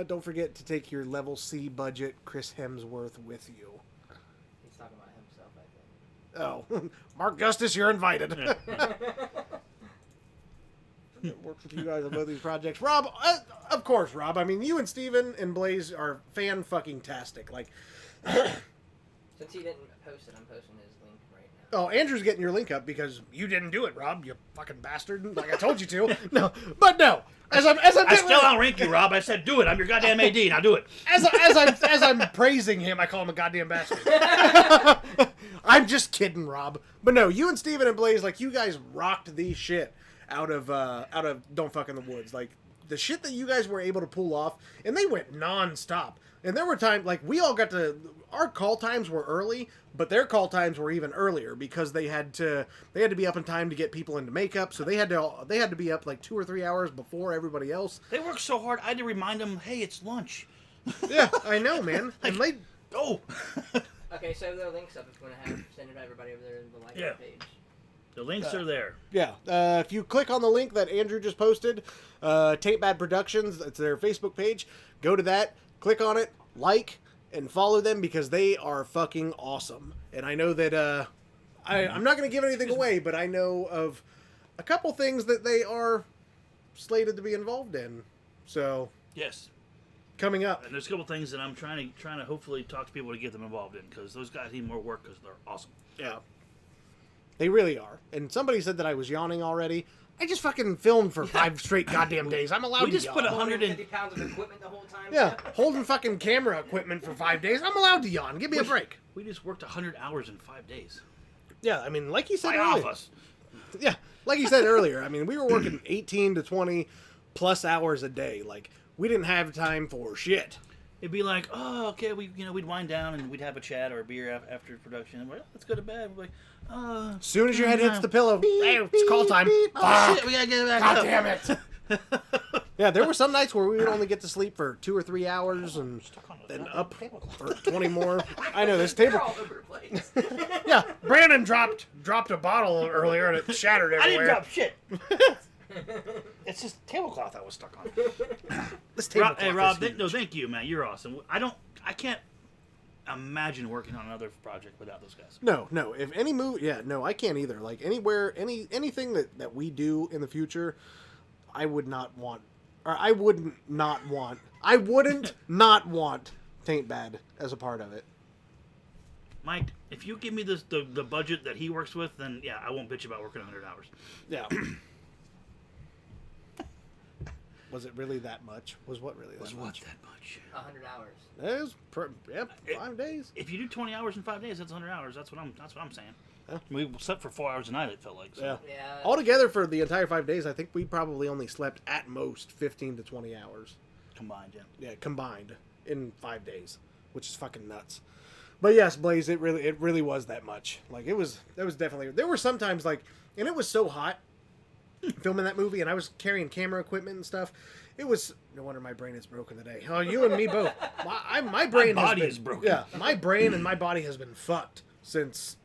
Don't forget to take your level C budget Chris Hemsworth with you. He's talking about himself, I think. Oh, Mark Gustis, you're invited. Worked with you guys on both these projects. Rob, of course, Rob. I mean, you and Steven and Blaze are fan-fucking-tastic. Like, Since he didn't post it, I'm posting his link right now. oh, Andrew's getting your link up because you didn't do it, Rob. You fucking bastard. Like I told you to. No, but no. As I'm I still don't rank you, Rob. I said, "Do it." I'm your goddamn AD. Now do it. as I'm praising him, I call him a goddamn bastard. I'm just kidding, Rob. But no, you and Steven and Blaze, like, you guys rocked the shit out of Don't Fuck in the Woods. Like, the shit that you guys were able to pull off, and they went non-stop. And there were times, like, we all got to, our call times were early, but their call times were even earlier because they had to be up in time to get people into makeup, so they had to be up like 2 or 3 hours before everybody else. They work so hard. I had to remind them, "Hey, it's lunch." Yeah, I know, man. And they, Oh. Okay, so there are links up if you want to send it to everybody over there in the like Yeah. page. The links are there. yeah, if you click on the link that Andrew just posted, Taint Bad Productions, it's their Facebook page. Go to that, click on it, like, and follow them because they are fucking awesome. And I know that I'm not going to give anything away, but I know of a couple things that they are slated to be involved in. So Yes. coming up, And there's a couple things that I'm trying to hopefully talk to people to get them involved in because those guys need more work because they're awesome. yeah, they really are. And somebody said that I was yawning already. I just fucking filmed for 5 straight goddamn days. I'm allowed We to just yawn. put 150 pounds of equipment the whole time. Yeah, holding fucking camera equipment for 5 days. I'm allowed to yawn. Give me a break. We just worked 100 hours in 5 days. Yeah, I mean, like you said Lay off earlier. us. Yeah, like you said earlier. I mean, we were working 18 to 20 plus hours a day. Like, we didn't have time for shit. it'd be like, oh, okay, we'd wind down and we'd have a chat or a beer after production. And we're like, let's go to bed. We're like, As soon as your head hits the pillow, hey, it's call time. oh shit, we gotta get back God up. damn it. Yeah, there were some nights where we would only get to sleep for 2 or 3 hours and then up for 20 more. I know this They're table. all over the place. Yeah, Brandon dropped a bottle earlier and it shattered I everywhere. didn't drop shit. It's just tablecloth I was stuck on. This Rob, tablecloth hey Rob, is huge. no, thank you, man. You're awesome. I can't imagine working on another project without those guys. No. If any movie, yeah, no, I can't either. Like anywhere, anything that we do in the future, I wouldn't not want Taint Bad as a part of it. Mike, if you give me the budget that he works with, then yeah, I won't bitch about working 100 hours. Yeah. Was it really that much? Was what really that much? that much? 100 hours. It was 5 days. If you do 20 hours in 5 days, that's 100 hours. That's what I'm saying. Yeah. We slept for 4 hours a night. It felt like. So. Yeah. Yeah. Altogether for the entire 5 days, I think we probably only slept at most 15 to 20 hours. Combined, yeah. Yeah, combined in 5 days, which is fucking nuts. But yes, Blaze, it really was that much. Like that was definitely. There were sometimes like, and it was so hot filming that movie, and I was carrying camera equipment and stuff. It was no wonder my brain is broken today. Oh, you and me both. My brain body has been, is broken. Yeah, my brain and my body has been fucked since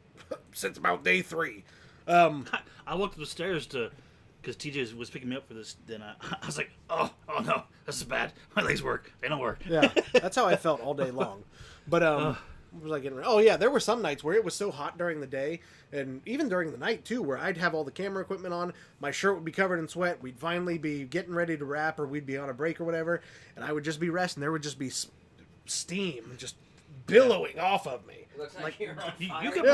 about day 3. I walked up the stairs because TJ was picking me up for this. Then I was like, oh no, this is bad. My legs work. They don't work. Yeah, that's how I felt all day long. But what was I getting? Oh yeah, there were some nights where it was so hot during the day, and even during the night too, where I'd have all the camera equipment on, my shirt would be covered in sweat. We'd finally be getting ready to wrap, or we'd be on a break or whatever, and I would just be resting. There would just be steam just billowing off of me. It looks like you're on fire. You could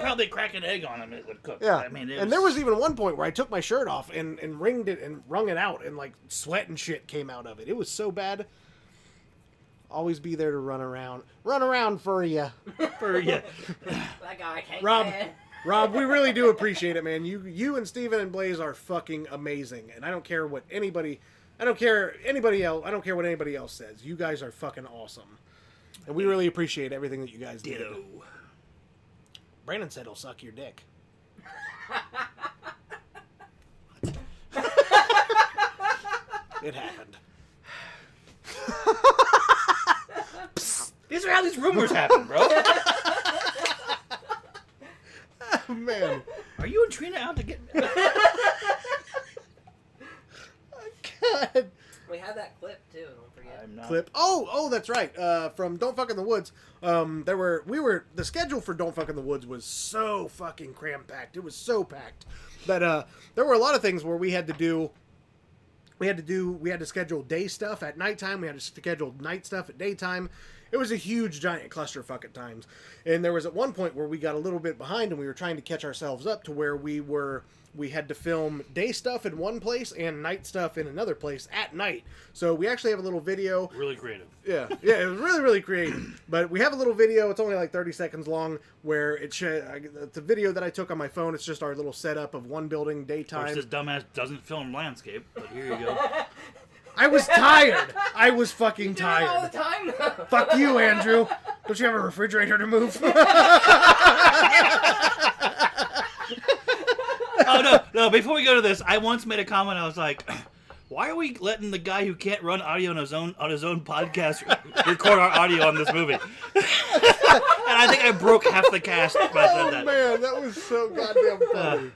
probably crack an egg on them. It would cook. Yeah, I mean, and there was even one point where I took my shirt off and wringed it and wrung it out, and like sweat and shit came out of it. It was so bad. Always be there to run around for you. That guy can't Rob, stand. Rob, we really do appreciate it, man. You and Steven and Blaze are fucking amazing, and I don't care what anybody else says. You guys are fucking awesome, and we really appreciate everything that you guys did. Ditto. Brandon said he'll suck your dick. It happened. These are how these rumors happen, bro. Oh, man. Are you and Trina out to get? God. We have that clip too. Don't forget. I'm not. Clip. Oh, that's right. From Don't Fuck in the Woods. The schedule for Don't Fuck in the Woods was so fucking cram packed. It was so packed that there were a lot of things where we had to schedule day stuff at nighttime. We had to schedule night stuff at daytime. It was a huge, giant clusterfuck at times. And there was at one point where we got a little bit behind and we were trying to catch ourselves up to where we had to film day stuff in one place and night stuff in another place at night. So we actually have a little video. Really creative. Yeah, it was really, really creative. But we have a little video. It's only like 30 seconds long where it's a video that I took on my phone. It's just our little setup of one building Of daytime. course, this dumbass doesn't film landscape, but here you go. I was tired. I was fucking You do it all the tired. time though. Fuck you, Andrew. Don't you have a refrigerator to move? Oh no! Before we go to this, I once made a comment. I was like, "Why are we letting the guy who can't run audio on his own podcast record our audio on this movie?" And I think I broke half the cast when I said that. Man, that was so goddamn funny.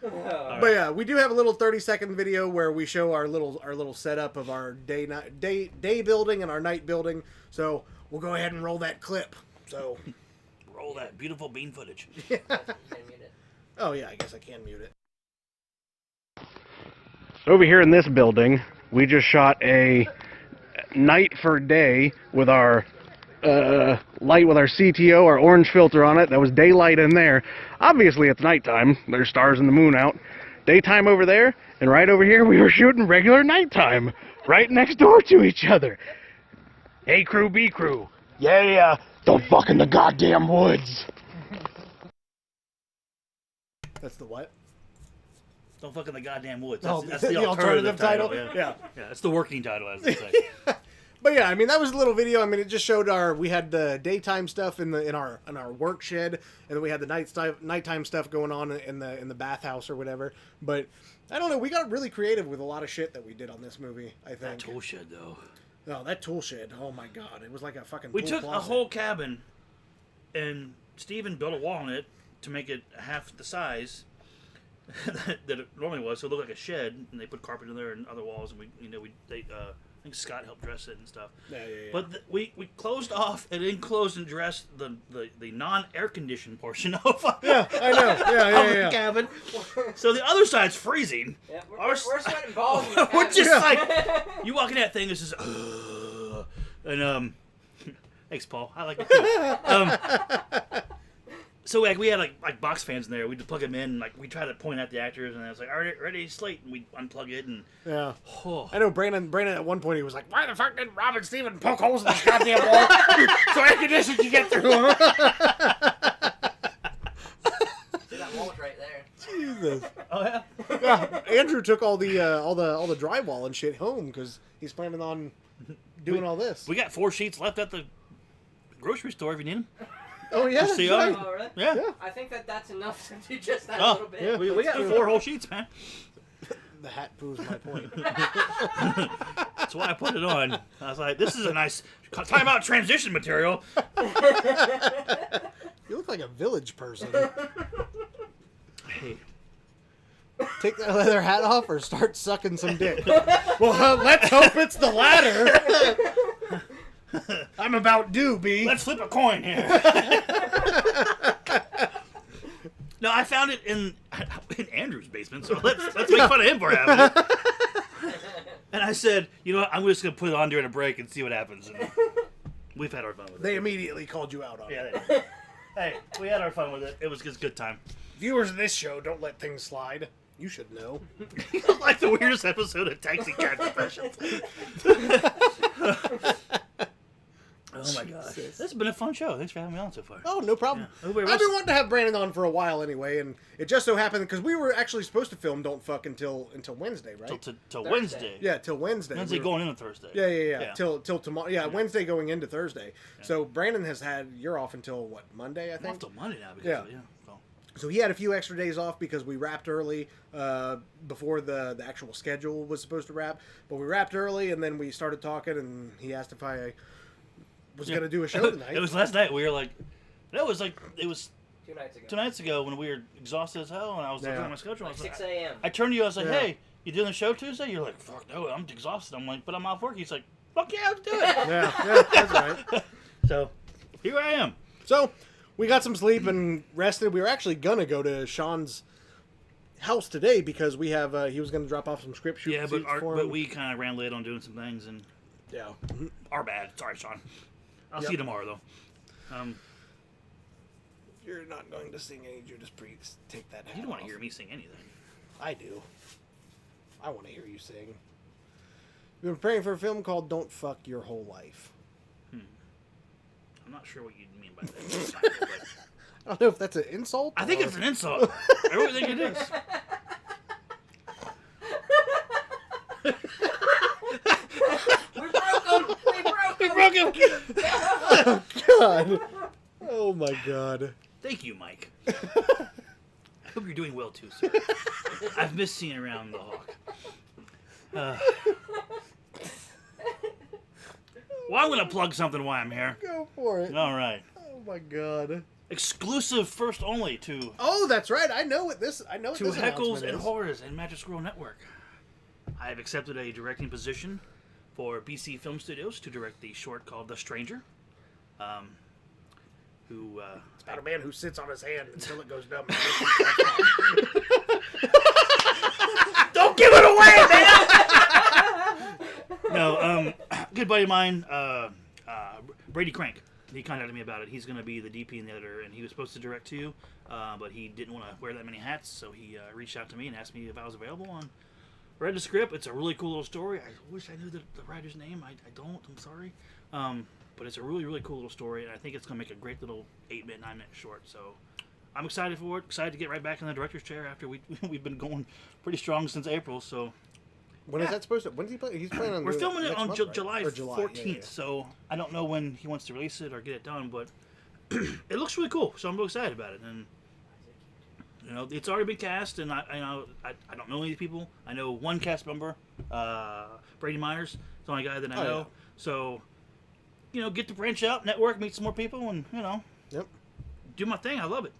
But yeah, we do have a little 30-second video where we show our little setup of our day building and our night building. So we'll go ahead and roll that clip. So Roll that beautiful bean footage. You can mute it. oh yeah, I guess I can mute it. Over here in this building, we just shot a night for day with our light with our CTO, our orange filter on it. That was daylight in there. Obviously it's nighttime. There's stars and the moon out. Daytime over there, and right over here we were shooting regular nighttime. Right next door to each other. A crew, B crew. Yeah, don't fuck in the goddamn woods. That's the what? Don't fuck in the goddamn woods. Oh, That's the the alternative title. Yeah. Yeah, that's the working title, as they say. But yeah, I mean that was a little video. I mean it just showed we had the daytime stuff in our work shed, and then we had the nighttime stuff going on in the bathhouse or whatever. But I don't know, we got really creative with a lot of shit that we did on this movie. I think That tool shed though. Oh, that tool shed! Oh my god, it was like a fucking. We tool took closet. a whole cabin, and Steven built a wall in it to make it half the size that it normally was, so it looked like a shed. And they put carpet in there and other walls, and I think Scott helped dress it and stuff. Yeah. But we closed off and enclosed and dressed the non-air conditioned portion of Yeah, I know. the Yeah. cabin. So the other side's freezing. Yeah, we're sweating balls. In the We're cabin. just like you walk in that thing. It's just and thanks, Paul. I like it too. So like we had like box fans in there. We'd plug them in. And, like we try to point at the actors, and I was like, "All right, ready, slate." And we unplug it, and Yeah. oh. I know Brandon at one point he was like, "Why the fuck didn't Rob and Steven poke holes in this goddamn wall so air conditioning can get through them?" See, that wall was right there. Jesus. Oh yeah. Yeah, Andrew took all the drywall and shit home because he's planning on doing all this. We got 4 sheets left at the grocery store if you need them. Oh yeah, See, that's right. Oh, really? Yeah. Yeah. I think that's enough to do just that Oh, little bit. yeah. We got 4 whole sheets, man. The hat proves my point. That's why I put it on. I was like, this is a nice time out transition material. You look like a village person. Hey. Take that leather hat off or start sucking some dick. Well, let's hope it's the latter. I'm about due, B. Let's flip a coin here. No, I found it in Andrew's basement, so let's make fun of him for having it. And I said, you know what, I'm just gonna put it on during a break and see what happens. And we've had our fun with it. They immediately called you out on it. Yeah, they did. Hey, we had our fun with it. It was just a good time. Viewers of this show don't let things slide. You should know. Like the weirdest episode of Taxi Cab Confessions. Oh my god. This has been a fun show. Thanks for having me on so far. Oh, no problem. Yeah. I've been wanting to have Brandon on for a while anyway, and it just so happened because we were actually supposed to film Don't Fuck until Wednesday, right? Till Wednesday. Yeah, till Wednesday. Wednesday We were- going into Thursday. Yeah. Till tomorrow. Yeah, Wednesday going into Thursday. So Brandon has had you're off until what, Monday, I I'm think. off till Monday now because Yeah. of, so. So he had a few extra days off because we wrapped early before the actual schedule was supposed to wrap. But we wrapped early, and then we started talking, and he asked if I was going to do a show tonight. It was last night. We were like, it was 2 nights ago. when we were exhausted as hell, and I was looking Yeah. at my schedule. I Like was like, 6 a.m. I turned to you. I was like, Yeah. hey, you doing the show Tuesday? You're like, fuck no, I'm exhausted. I'm like, but I'm off work. He's like, fuck yeah, let's do it. yeah, that's right. So here I am. So we got some sleep and rested. We were actually gonna go to Sean's house today because we have he was gonna drop off some script shoots Yeah, but for him. we kind of ran late on doing some things, and Yeah. our bad. Sorry, Sean. I'll see you tomorrow though. You're not going to sing any Judas Priest. Take that. You don't want to hear me sing anything. I do. I want to hear you sing. We've been preparing for a film called Don't Fuck Your Whole Life. I'm not sure what you mean by that. But I don't know if that's an insult. I think or- it's an insult. I really think it is. We broke him! We broke him. God. Oh my God. Thank you, Mike. I hope you're doing well too, sir. I've missed seeing around the Hawk. Well, I'm gonna plug something while I'm here. Go for it. All right. Oh my God. Exclusive, first only to Oh, that's right. I know what this. I know what this Heckles announcement and is. Horrors and Magic Squirrel Network. I have accepted a directing position for BC Film Studios to direct the short called The Stranger. It's about a man who sits on his hand until it goes numb. Don't give it away, man! No, good buddy of mine, Brady Crank. He contacted me about it. He's going to be the DP and the editor, and he was supposed to direct too, but he didn't want to wear that many hats, so he reached out to me and asked me if I was available. And read the script. It's a really cool little story. I wish I knew the writer's name. I don't. I'm sorry. But it's a really, really cool little story, and I think it's going to make a great little 8-minute, 9-minute short. So I'm excited for it. Excited to get right back in the director's chair after we've been going pretty strong since April. So When is that supposed to? When's he play? He's playing on. We're filming it next on month, right? July Or 14th, yeah, yeah. so I don't know when he wants to release it or get it done, but it looks really cool. So I'm really excited about it, and it's already been cast, and I don't know any of these people. I know one cast member, Brady Myers, is the only guy that I know. yeah. So get to branch out, network, meet some more people, and Yep. do my thing. I love it.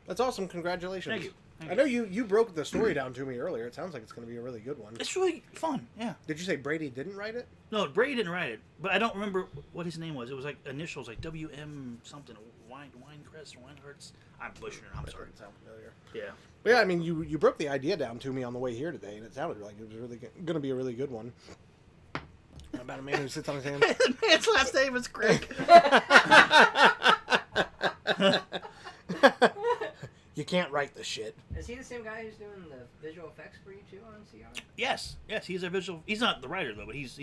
That's awesome. Congratulations. Thank you. I know you broke the story down to me earlier. It sounds like it's going to be a really good one. It's really fun. Yeah. Did you say Brady didn't write it? No, Brady didn't write it, but I don't remember what his name was. It was like initials, like WM something, Winecrest or Winehearts. I'm butchering it. I'm sorry. Doesn't sound familiar. Yeah. But yeah, I mean, you broke the idea down to me on the way here today, and it sounded like it was really going to be a really good one. About a man who sits on his hands. The man's last name is Craig. You can't write the shit. Is he the same guy who's doing the visual effects for you too on CR? Yes, he's a visual. He's not the writer though, but he's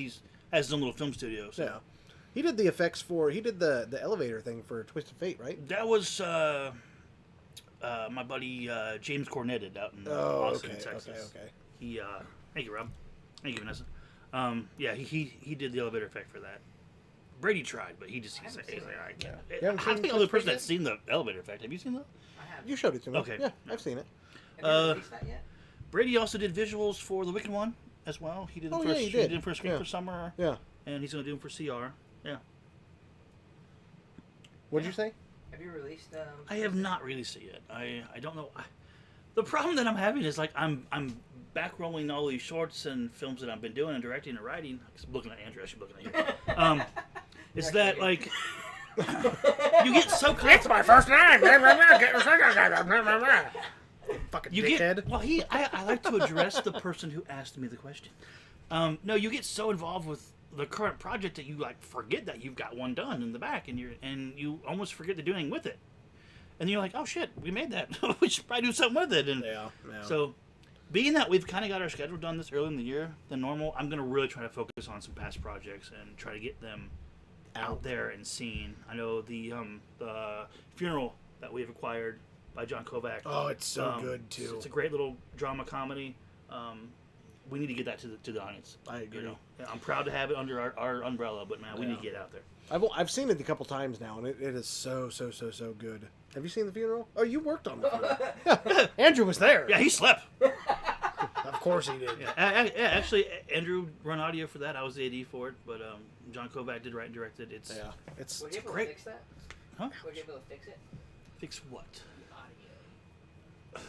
has his own little film studio. So. Yeah. He did the effects for. He did the elevator thing for Twisted Fate, right? That was my buddy James Cornetted out in Austin, Texas. Okay. He thank you, Rob. Thank you, Vanessa. Yeah, he did the elevator effect for that. Brady tried, but he's like, I can't. You haven't I'm seen the only Twisted person Fate that's seen the elevator effect. Have you seen that? I have. You showed it to me. Okay. Yeah, I've seen it. Have you released that yet? Brady also did visuals for the Wicked One as well. He did them Oh, for yeah, he did. did them for Scream Yeah. for Summer, Yeah. and he's going to do them for CR. Yeah. What'd you say? Have you released? I have not released it yet. I don't know. The problem that I'm having is like I'm back rolling all these shorts and films that I've been doing and directing and writing. I'm looking at Andrew, I should be looking at you. Is that like you get so It's my first name. Fucking you dickhead. get well. I like to address the person who asked me the question. No, you get so involved with the current project that you like forget that you've got one done in the back, and you almost forget to do anything with it. And you're like, oh shit, we made that. We should probably do something with it. And Yeah. so, being that we've kind of got our schedule done this early in the year than normal, I'm gonna really try to focus on some past projects and try to get them out there and seen. I know the funeral that we've acquired by John Kovac. Oh, it's so good too. It's a great little drama comedy. We need to get that to the audience. I agree. Yeah, I'm proud to have it under our umbrella, but man, we need to get it out there. I've seen it a couple times now, and it is so good. Have you seen the funeral? Oh, you worked on the funeral. Yeah. Andrew was there. Yeah, he slept. Of course he did. Yeah, actually, Andrew run audio for that. I was the AD for it, but John Kovac did write and direct it. It's It's Were you able great. to fix that? Huh? Were you able to fix it? Fix what? The audio. Did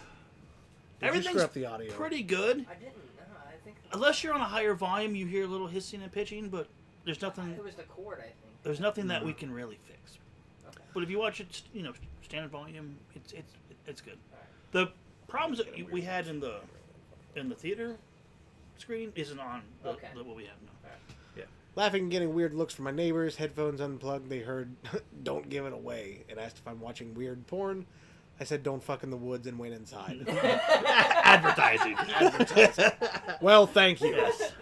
you Everything's screw up the audio? pretty good. I didn't. No, I think. Unless you're on a higher volume, you hear a little hissing and pitching, but there's nothing. It was the cord, I think. There's nothing that we can really fix. Okay. But if you watch it, standard volume, it's good. The problems that we had in the theater screen isn't on what we have now. Yeah. Laughing and getting weird looks from my neighbors, headphones unplugged, they heard, "Don't give it away," and asked if I'm watching weird porn. I said, "Don't fuck in the woods and wait inside." Advertising. Well, thank you. Yes.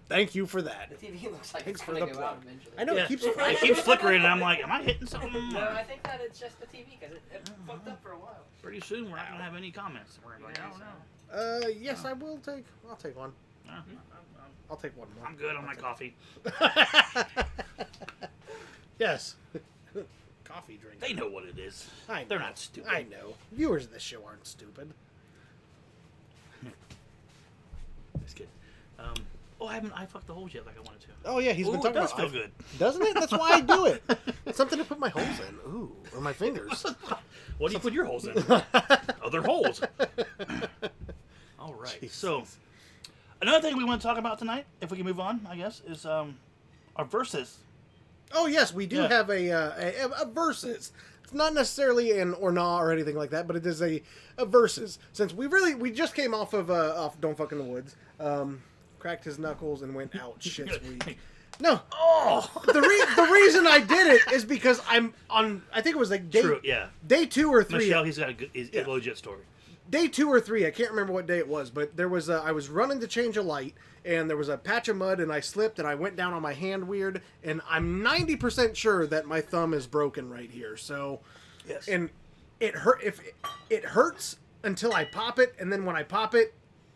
Thank you for that. The TV looks like Thanks it's for gonna the go plug. out eventually. I know, Yeah. it keeps It keeps flickering, and I'm like, am I hitting something? No, I think that it's just the TV because it fucked up for a while. Pretty soon, we're not going to have any comments. We're going to be like, oh, no. Yes, I'll take one. I'll take one more. I'm good on my coffee. Yes. Coffee drink. They know what it is. I They're know. not stupid. I know. Viewers of this show aren't stupid. Just kidding. I fucked the holes yet like I wanted to. Oh yeah, he's been Ooh, talking it does about feel good. Doesn't it? That's why I do it. It's something to put my holes in. Ooh, or my fingers. What do you put your holes in? Other holes. All right. Jesus. So, another thing we want to talk about tonight, if we can move on, I guess, is our verses. Oh yes, we do Yeah. have a versus. It's not necessarily an or nah or anything like that, but it is a versus. Since we just came off of Don't Fuck in the Woods, cracked his knuckles and went out shit's week. No, the reason I did it is because I'm on. I think it was like True. Yeah. day 2 or 3. Michelle, he's got a legit story. Day 2 or 3, I can't remember what day it was, but there was I was running to change a light, and there was a patch of mud, and I slipped, and I went down on my hand weird, and I'm 90% sure that my thumb is broken right here. So, Yes. and it hurt. If it hurts until I pop it, and then when I pop it,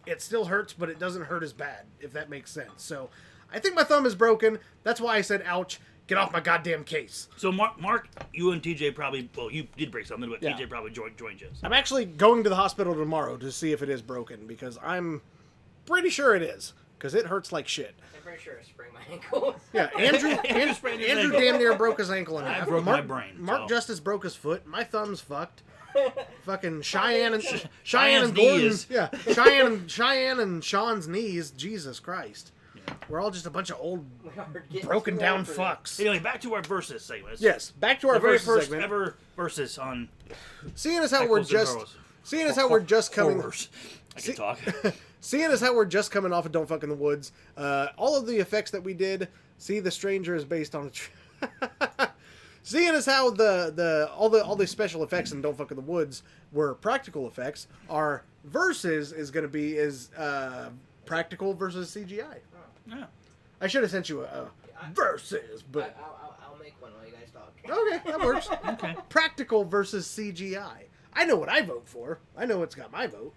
it still hurts, but it doesn't hurt as bad, if that makes sense. So I think my thumb is broken. That's why I said, ouch, get off my goddamn case. So, Mark, you and TJ probably, well, you did break something, but Yeah. TJ probably joined you. I'm actually going to the hospital tomorrow to see if it is broken, because I'm pretty sure it is, because it hurts like shit. I'm pretty sure I sprained my ankle. Yeah, sprained his Andrew ankle. damn near broke his ankle in I half. broke Mark, my brain, Mark so. Justice broke his foot. My thumb's fucked. Fucking Cheyenne and Cheyenne's Gordon. knees. Yeah, Cheyenne and Sean's knees. Jesus Christ. Yeah. We're all just a bunch of old, We are getting broken too down old for this. fucks. Anyway, back to our versus segment. Yes, back to our The very first segment. ever versus on Seeing as how we're just coming. horrors. I can talk. Seeing as how we're just coming off of Don't Fuck in the Woods, all of the effects that we did, See the Stranger is based on a seeing as how all the special effects in Don't Fuck in the Woods were practical effects, our versus is going to be practical versus CGI. Yeah. I should have sent you a versus, but I'll make one while you guys talk. okay, that works. Okay. Practical versus CGI. I know what I vote for. I know it's got my vote.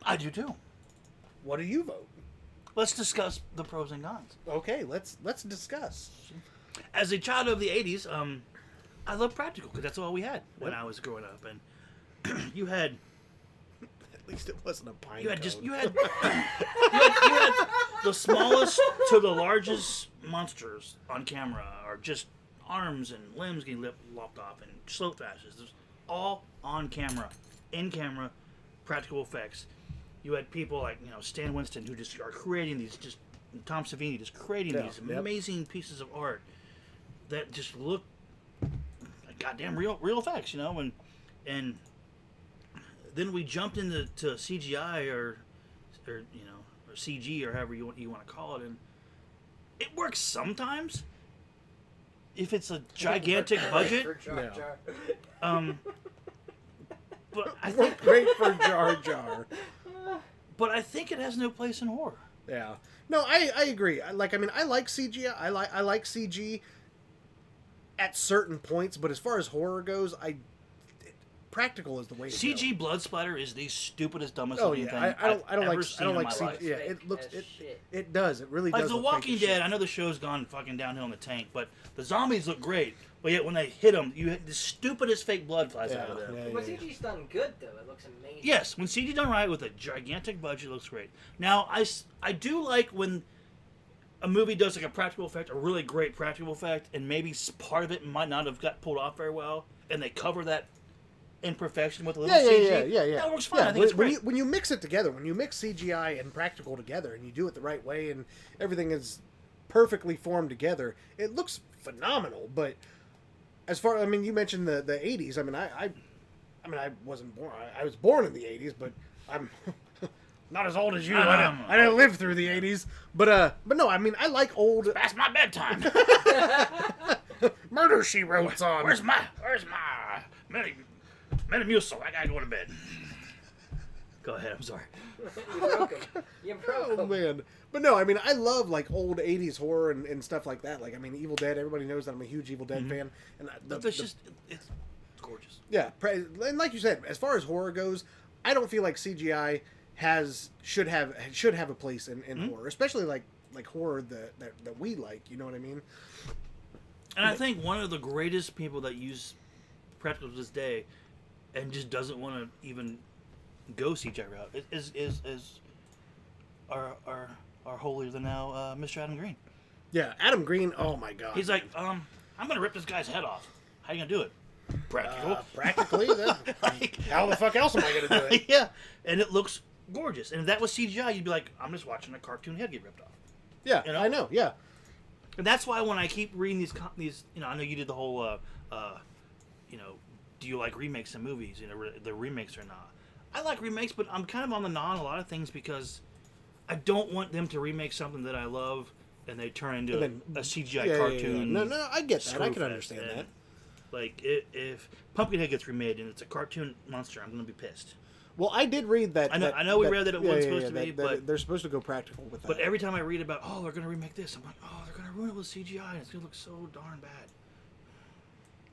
I do too. What do you vote? Let's discuss the pros and cons. Okay, let's discuss. As a child of the '80s, I love practical because that's all we had when I was growing up, and you had At least it wasn't a pine you had cone. you had the smallest to the largest monsters on camera, or just arms and limbs getting lopped off, and slow flashes. It was all on camera, in camera, practical effects. You had people like Stan Winston who just are creating these, just Tom Savini just creating these amazing pieces of art that just look like goddamn real effects, and then we jumped into CGI or CG or however you want to call it, and it works sometimes if it's a gigantic budget. For Jar Yeah. Jar. But I think Great for Jar Jar. But I think it has no place in horror. Yeah. No, I agree. I like CGI. I like CG at certain points, but as far as horror goes, practical is the way to go. CG blood splatter is the stupidest, dumbest Oh looking yeah, thing I don't I've like ever seen I don't in like my CG. life. Yeah, Fake it looks as it shit. it does. It really Like does. The look fake Walking as Dead, shit. I know the show's gone fucking downhill in the tank, but the zombies look great. But yet when they hit them, you had the stupidest fake blood flies out of them. Yeah, When yeah, CG's done good, though, it looks amazing. Yes, when CG done right with a gigantic budget, it looks great. Now, I do like when a movie does like a practical effect, a really great practical effect, and maybe part of it might not have got pulled off very well, and they cover that imperfection with a little CG. Yeah. That works fine. I think it's when great. when you mix it together, when you mix CGI and practical together, and you do it the right way, and everything is perfectly formed together, it looks phenomenal. But as far, you mentioned the 80s. I wasn't born. I was born in the 80s, but I'm not as old as you. I didn't live through the 80s. But no, I like old. Past my bedtime. Murder, She Wrote on. Where's my Metamucil? I gotta go to bed. Go ahead. I'm sorry. You broke him. You broke Oh him. man, but no, I love like old '80s horror and stuff like that. Like, Evil Dead. Everybody knows that I'm a huge Evil Dead fan, and It's gorgeous. yeah. And like you said, as far as horror goes, I don't feel like CGI should have a place in horror, especially like horror that we like. You know what I mean? And I think one of the greatest people that use practical to this day, and just doesn't want to even go CGI route, is our holier than now Mr. Adam Green. Yeah, Adam Green. Oh my God. He's like, I'm gonna rip this guy's head off. How you gonna do it? Practical. Practically. How the fuck else am I gonna do it? Yeah, and it looks gorgeous. And if that was CGI, you'd be like, I'm just watching a cartoon head get ripped off. Yeah, You know? I know. Yeah. And that's why when I keep reading these, I know you did the whole, do you like remakes of movies? The remakes or not. I like remakes, but I'm kind of on the non a lot of things because I don't want them to remake something that I love and they turn into a CGI cartoon. Yeah. No, I get that. I can screwfest. understand And, that. Like, if Pumpkinhead gets remade and it's a cartoon monster, I'm going to be pissed. Well, I did read that. I know we read that it wasn't supposed to be, that but they're supposed to go practical with that. But every time I read about, they're going to remake this, I'm like, they're going to ruin it with CGI and it's going to look so darn bad.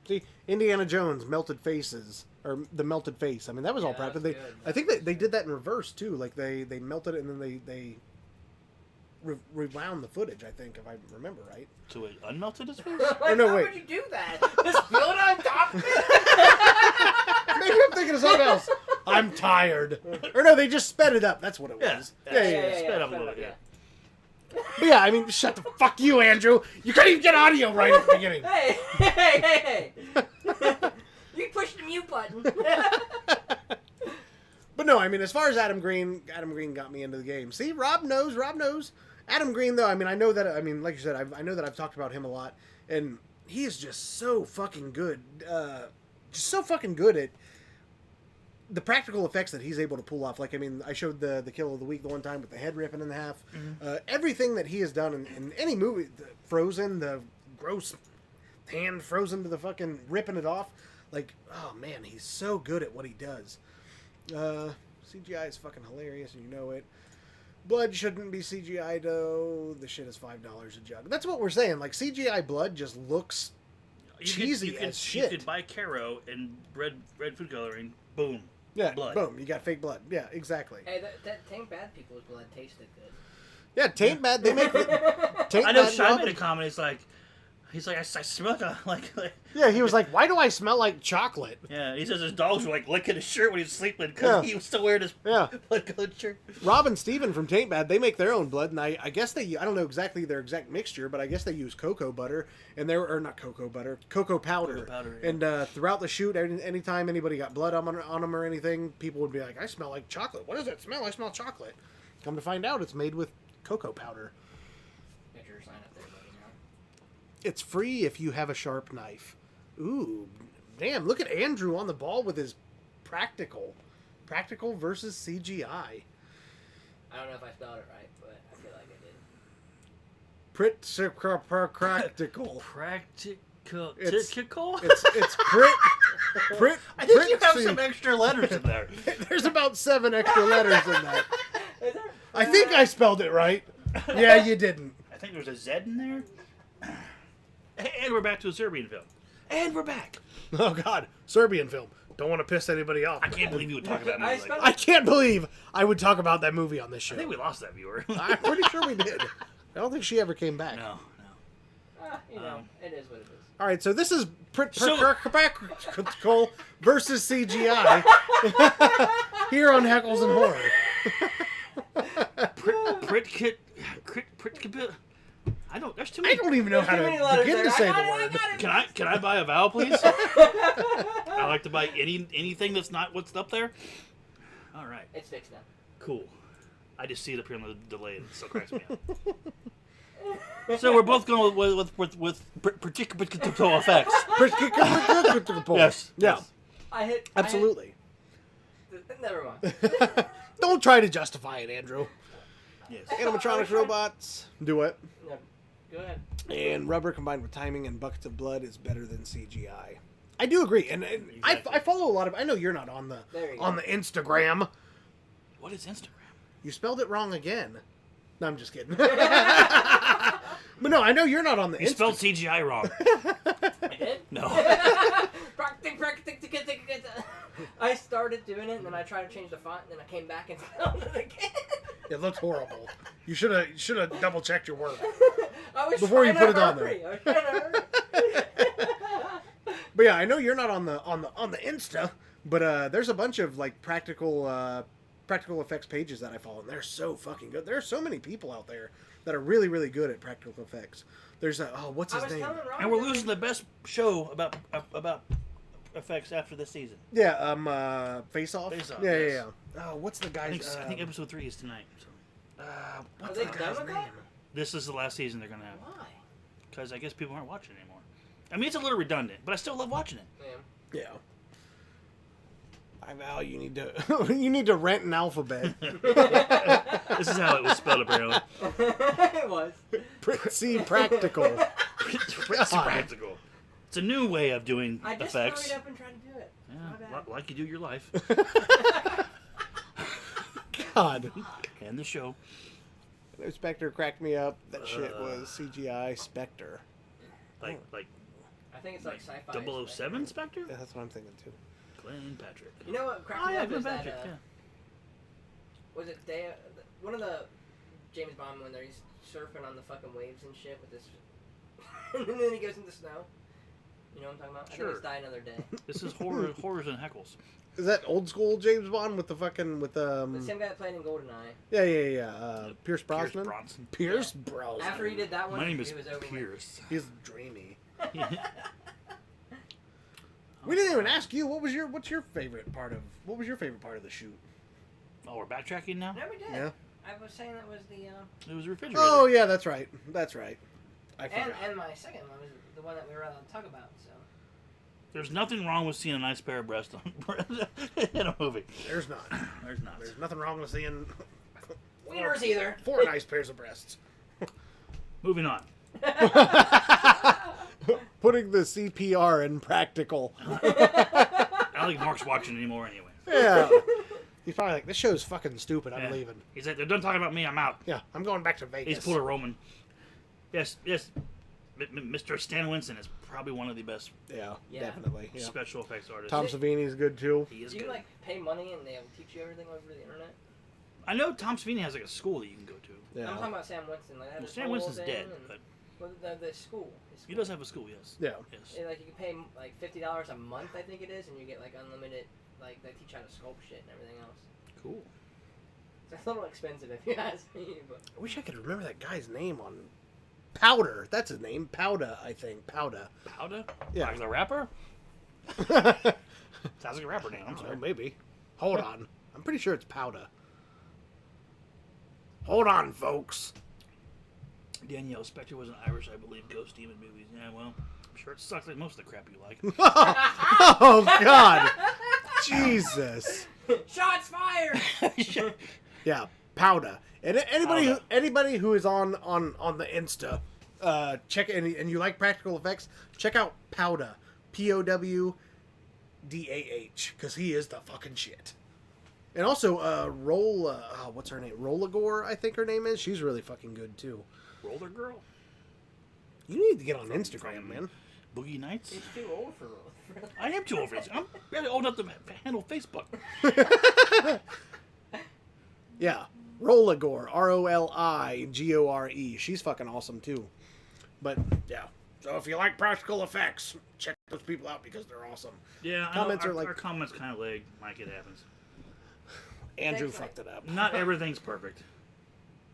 See, Indiana Jones, melted faces, or the melted face. I mean, that was all Yeah, that practical. was good. I think they did that in reverse too. Like they melted it and then they rewound the footage. I think, if I remember right. So it unmelted his face? Or no, How wait. would you do that? Just fill it on top of it? Maybe I'm thinking of something else. I'm tired. Or no, they just sped it up. That's what it Yeah. was. Yeah. Sped up a little bit, yeah. But yeah, I mean, shut the fuck you, Andrew. You couldn't even get audio right at the beginning. Hey! You pushed the mute button. But no, I mean, as far as Adam Green got me into the game. See, Rob knows. Adam Green, though, I mean, I know that, I mean, like you said, I know that I've talked about him a lot, and he is just so fucking good. Just so fucking good at the practical effects that he's able to pull off. Like, I mean, I showed the kill of the week the one time with the head ripping in half. Everything that he has done in any movie, Frozen, the gross hand frozen to the fucking ripping it off. Like, oh man, he's so good at what he does. CGI is fucking hilarious, and you know it. Blood shouldn't be CGI though. The shit is $5 a jug. That's what we're saying. Like, CGI blood just looks cheesy as shit. You could buy Caro and red food coloring. Boom. Yeah, blood. boom. You got fake blood. Yeah, exactly. Hey, that Taint Bad People's blood tasted good. Yeah, Taint Bad. They make Taint I know Bad Shy Rob- made a comment. He's like, I smell like Yeah, he was like, "Why do I smell like chocolate?" yeah. He says his dogs were like licking his shirt when he was sleeping because Yeah. he was still wearing his Yeah. blood-colored shirt. Rob and Steven from Taint Bad, they make their own blood, and I guess I don't know exactly their exact mixture, but I guess they use cocoa butter, and or not cocoa butter, cocoa powder. Cocoa powder, yeah. And throughout the shoot, anytime anybody got blood on them or anything, people would be like, "I smell like chocolate. What does that smell? I smell chocolate." Come to find out, it's made with cocoa powder. Get your sign up there, buddy. Now. It's free if you have a sharp knife. Ooh, damn! Look at Andrew on the ball with his practical versus CGI. I don't know if I spelled it right, but I feel like I did. Practical. Practical. It's- Tickle? It's prit. I think you have Pritzy. some extra letters in there. There's about 7 extra letters in that. Is there? I think I spelled it right. Yeah, you didn't. I think there's a Z in there. And we're back to a Serbian film. And we're back. Oh God, Serbian film. Don't want to piss anybody off. I can't believe you would talk about I movies like spelled that. I can't believe I would talk about that movie on this show. I think we lost that viewer. I'm pretty sure we did. I don't think she ever came back. No. You know, it is what it is. All right, so this is So- practical versus CGI here on Heckles and Horror. I don't. There's too I many. don't even know how Too many to letters begin there. to say I the got it, word. I got it. Can I buy a vowel, please? I like to buy anything that's not what's up there. All right, It's fixed now. cool. I just see it up here on the delay, and it still cracks me up. So we're both going with particular effects. Yeah, Yes. Yes. absolutely. Never mind. Don't try to justify it, Andrew. Yes. Animatronic robots. Do it. No, go ahead. And rubber combined with timing and buckets of blood is better than CGI. I do agree, and Exactly. I follow a lot of. I know you're not on the There you on go. the Instagram. What is Instagram? You spelled it wrong again. No, I'm just kidding. But no, I know you're not on the You Insta. spelled CGI wrong. I did? No. I started doing it, and then I tried to change the font, and then I came back and spelled it again. It looked horrible. You should have double checked your work. I was Before you trying put to it on hurry. I was trying to hurry. But yeah, I know you're not on the Insta. But there's a bunch of like practical effects pages that I follow, and they're so fucking good. There are so many people out there that are really, really good at practical effects. There's what's I his was name? telling Ron And we're that losing the best show about effects after this season. Yeah, Face Off. Face Off, Yeah, yes. yeah, yeah. What's the I guy's? think, I think episode 3 is tonight. So. What's Are the they guy's done with name? that? This is the last season they're gonna have Why? because I guess people aren't watching anymore. I mean, it's a little redundant, but I still love watching it. Yeah. Yeah. I vow you need to you need to rent an alphabet. This is how it was spelled apparently. It was. Pretty practical. It's practical. It's a new way of doing I just effects. hurried up and tried to do it. My Yeah, bad. like you do your life God. and the show. Spectre cracked me up. That shit was CGI Spectre. Like I think it's like sci-fi. 007 Spectre? Yeah, that's what I'm thinking too. Glenn Patrick. You know what cracked Oh, me yeah, up Glenn is that, Patrick, yeah. was it one of the James Bond when he's surfing on the fucking waves and shit with this, and then he goes into snow. You know what I'm talking about? I Sure. think it's Die Another Day. This is horrors and Heckles. Is that old school James Bond with the fucking The same guy that played in GoldenEye. Yeah. Pierce Brosnan. Pierce Yeah. Brosnan. After he did that one, My name is he was over with. Pierce. He's dreamy. We didn't even ask you what was your favorite part of the shoot? Oh, we're backtracking now? No, we did. Yeah. I was saying that was the. It was a refrigerator. Oh yeah, that's right. I forgot. And my second one was the one that we were allowed to talk about. So. There's nothing wrong with seeing a nice pair of breasts in a movie. There's not. There's not. There's nothing wrong with seeing Wieners either. 4 nice pairs of breasts. Moving on. Putting the CPR in practical. I don't think Mark's watching anymore anyway. Yeah. He's probably like, this show's fucking stupid. I'm Yeah. leaving. He's like, they're done talking about me. I'm out. Yeah, I'm going back to Vegas. He's pulled a Roman. Yes. Mr. Stan Winston is probably one of the best Yeah, Yeah. definitely. Yeah. special effects artists. Tom Savini's good too. He is Do you good. like pay money and they'll teach you everything over the internet? I know Tom Savini has like a school that you can go to. Yeah. I'm talking about Sam Winston. Like, they have Well, this Stan whole Winston's thing dead, and- but well, the school. His he school. does have a school. Yes. Yeah. Yes. Yeah, like you can pay like $50 a month, I think it is, and you get like unlimited. Like they teach how to sculpt shit and everything else. Cool. It's a little expensive if you ask me, but I wish I could remember that guy's name on Powder. That's his name. Powder, I think. Powder. Powder? Yeah. Like the rapper? Sounds like a rapper name. I'm Oh, sorry. maybe. Hold on. I'm pretty sure it's Powder. Hold on, folks. Danielle Spector was an Irish, I believe, ghost demon movies. Yeah, well, I'm sure it sucks like most of the crap you like. Oh, God. Jesus. shots fired. Yeah, Powder. And Powder. anybody who is on the Insta, check and you like practical effects, check out Powder. POWDAH, because he is the fucking shit. And also, what's her name? Rolagore, I think her name is. She's really fucking good too. Roller Girl? You need to get on Instagram, man. Boogie Nights? He's too old for I am too old for this. I'm barely old enough to handle Facebook. Yeah, Rolagore, ROLIGORE. She's fucking awesome too. But yeah, so if you like practical effects, check those people out because they're awesome. Yeah, Comments I know are like- our comments kind of lag. Mike, it happens. Andrew Thanks, fucked it up. Not everything's perfect.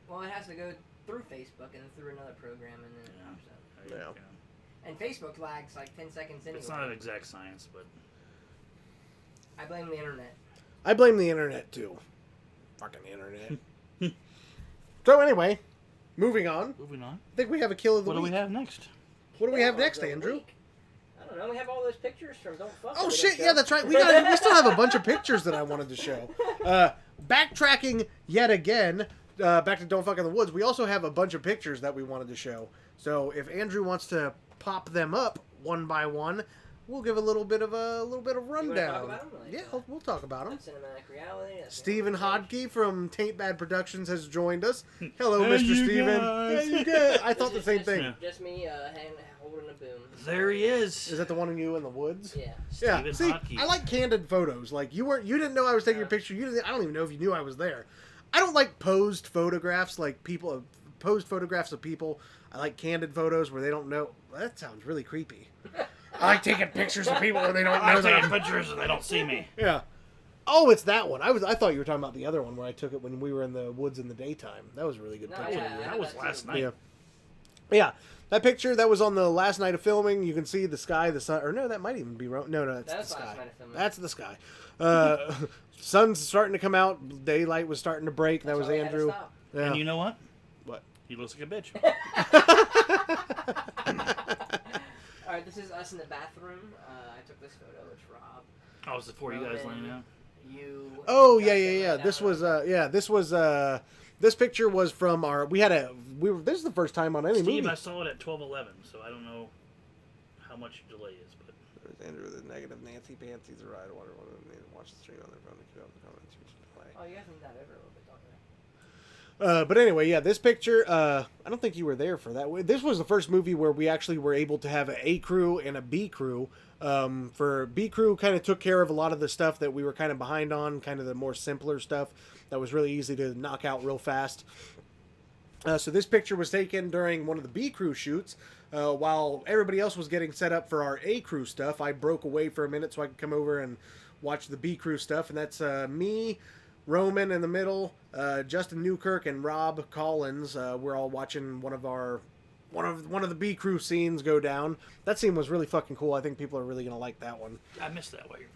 Well, it has to go through Facebook and through another program, and then Yeah. and Facebook lags like 10 seconds anyway. It's not an exact science, but I blame the internet. I blame the internet too. Fucking internet. So anyway, moving on. moving on. I think we have a kill of the What do week. we have next? What do we have Yeah, next, the Andrew? week. I don't know. We have all those pictures from Don't Fuck. Oh With It shit! show. Yeah, that's right. We still have a bunch of pictures that I wanted to show. Backtracking yet again. Back to Don't Fuck in the Woods. We also have a bunch of pictures that we wanted to show. So if Andrew wants to pop them up one by one, we'll give a little bit of rundown. about 'em? Like, Yeah, we'll talk about them. That's cinematic reality. That's Stephen cinematic Hodke from Taint Bad Productions has joined us. Hello, Hey, Mr. you Steven. guys. Hey, you guys. I This thought the is same just- thing. Just me holding a boom. There he is. Is that the one of you in the woods? Yeah. Yeah. Stephen See, Hodke. I like candid photos. Like you didn't know I was taking a picture. I don't even know if you knew I was there. I don't like posed photographs, like posed photographs of people. I like candid photos where they don't know. Well, that sounds really creepy. I like taking pictures of people where they don't know I'm that taking I'm. pictures and they don't see me. Yeah. Oh, it's that one. I thought you were talking about the other one where I took it when we were in the woods in the daytime. That was a really good No, picture. yeah, That was last night. Yeah. Yeah. That picture that was on the last night of filming, you can see the sky, the sun, or no, that might even be wrong. No, that's That's the last sky. night of filming. That's the sky. Sun's starting to come out. Daylight was starting to break. That That's was why I had to Andrew. stop. Yeah. And you know what? What? He looks like a bitch. All right, this is us in the bathroom. I took this photo. It's Rob. Oh, it's before you guys laying out. You. Oh you yeah, guys yeah, can yeah. lay This down was on this picture was from our. This is the first time on any Steve, movie. I saw it at 12:11, so I don't know how much delay is, but There's Andrew with the negative Nancy Pansies a ride. I wonder what they watch the stream on their phone to keep up the comments. Oh, you guys need that over a little bit, don't you? But anyway, yeah, this picture, I don't think you were there for that. This was the first movie where we actually were able to have an A crew and a B crew. For B crew, kind of took care of a lot of the stuff that we were kind of behind on, kind of the more simpler stuff that was really easy to knock out real fast. So this picture was taken during one of the B crew shoots. While everybody else was getting set up for our A crew stuff, I broke away for a minute so I could come over and watch the B crew stuff. And that's me, Roman in the middle, Justin Newkirk, and Rob Collins. We're all watching one of the B crew scenes go down. That scene was really fucking cool. I think people are really gonna like that one. I missed that while you're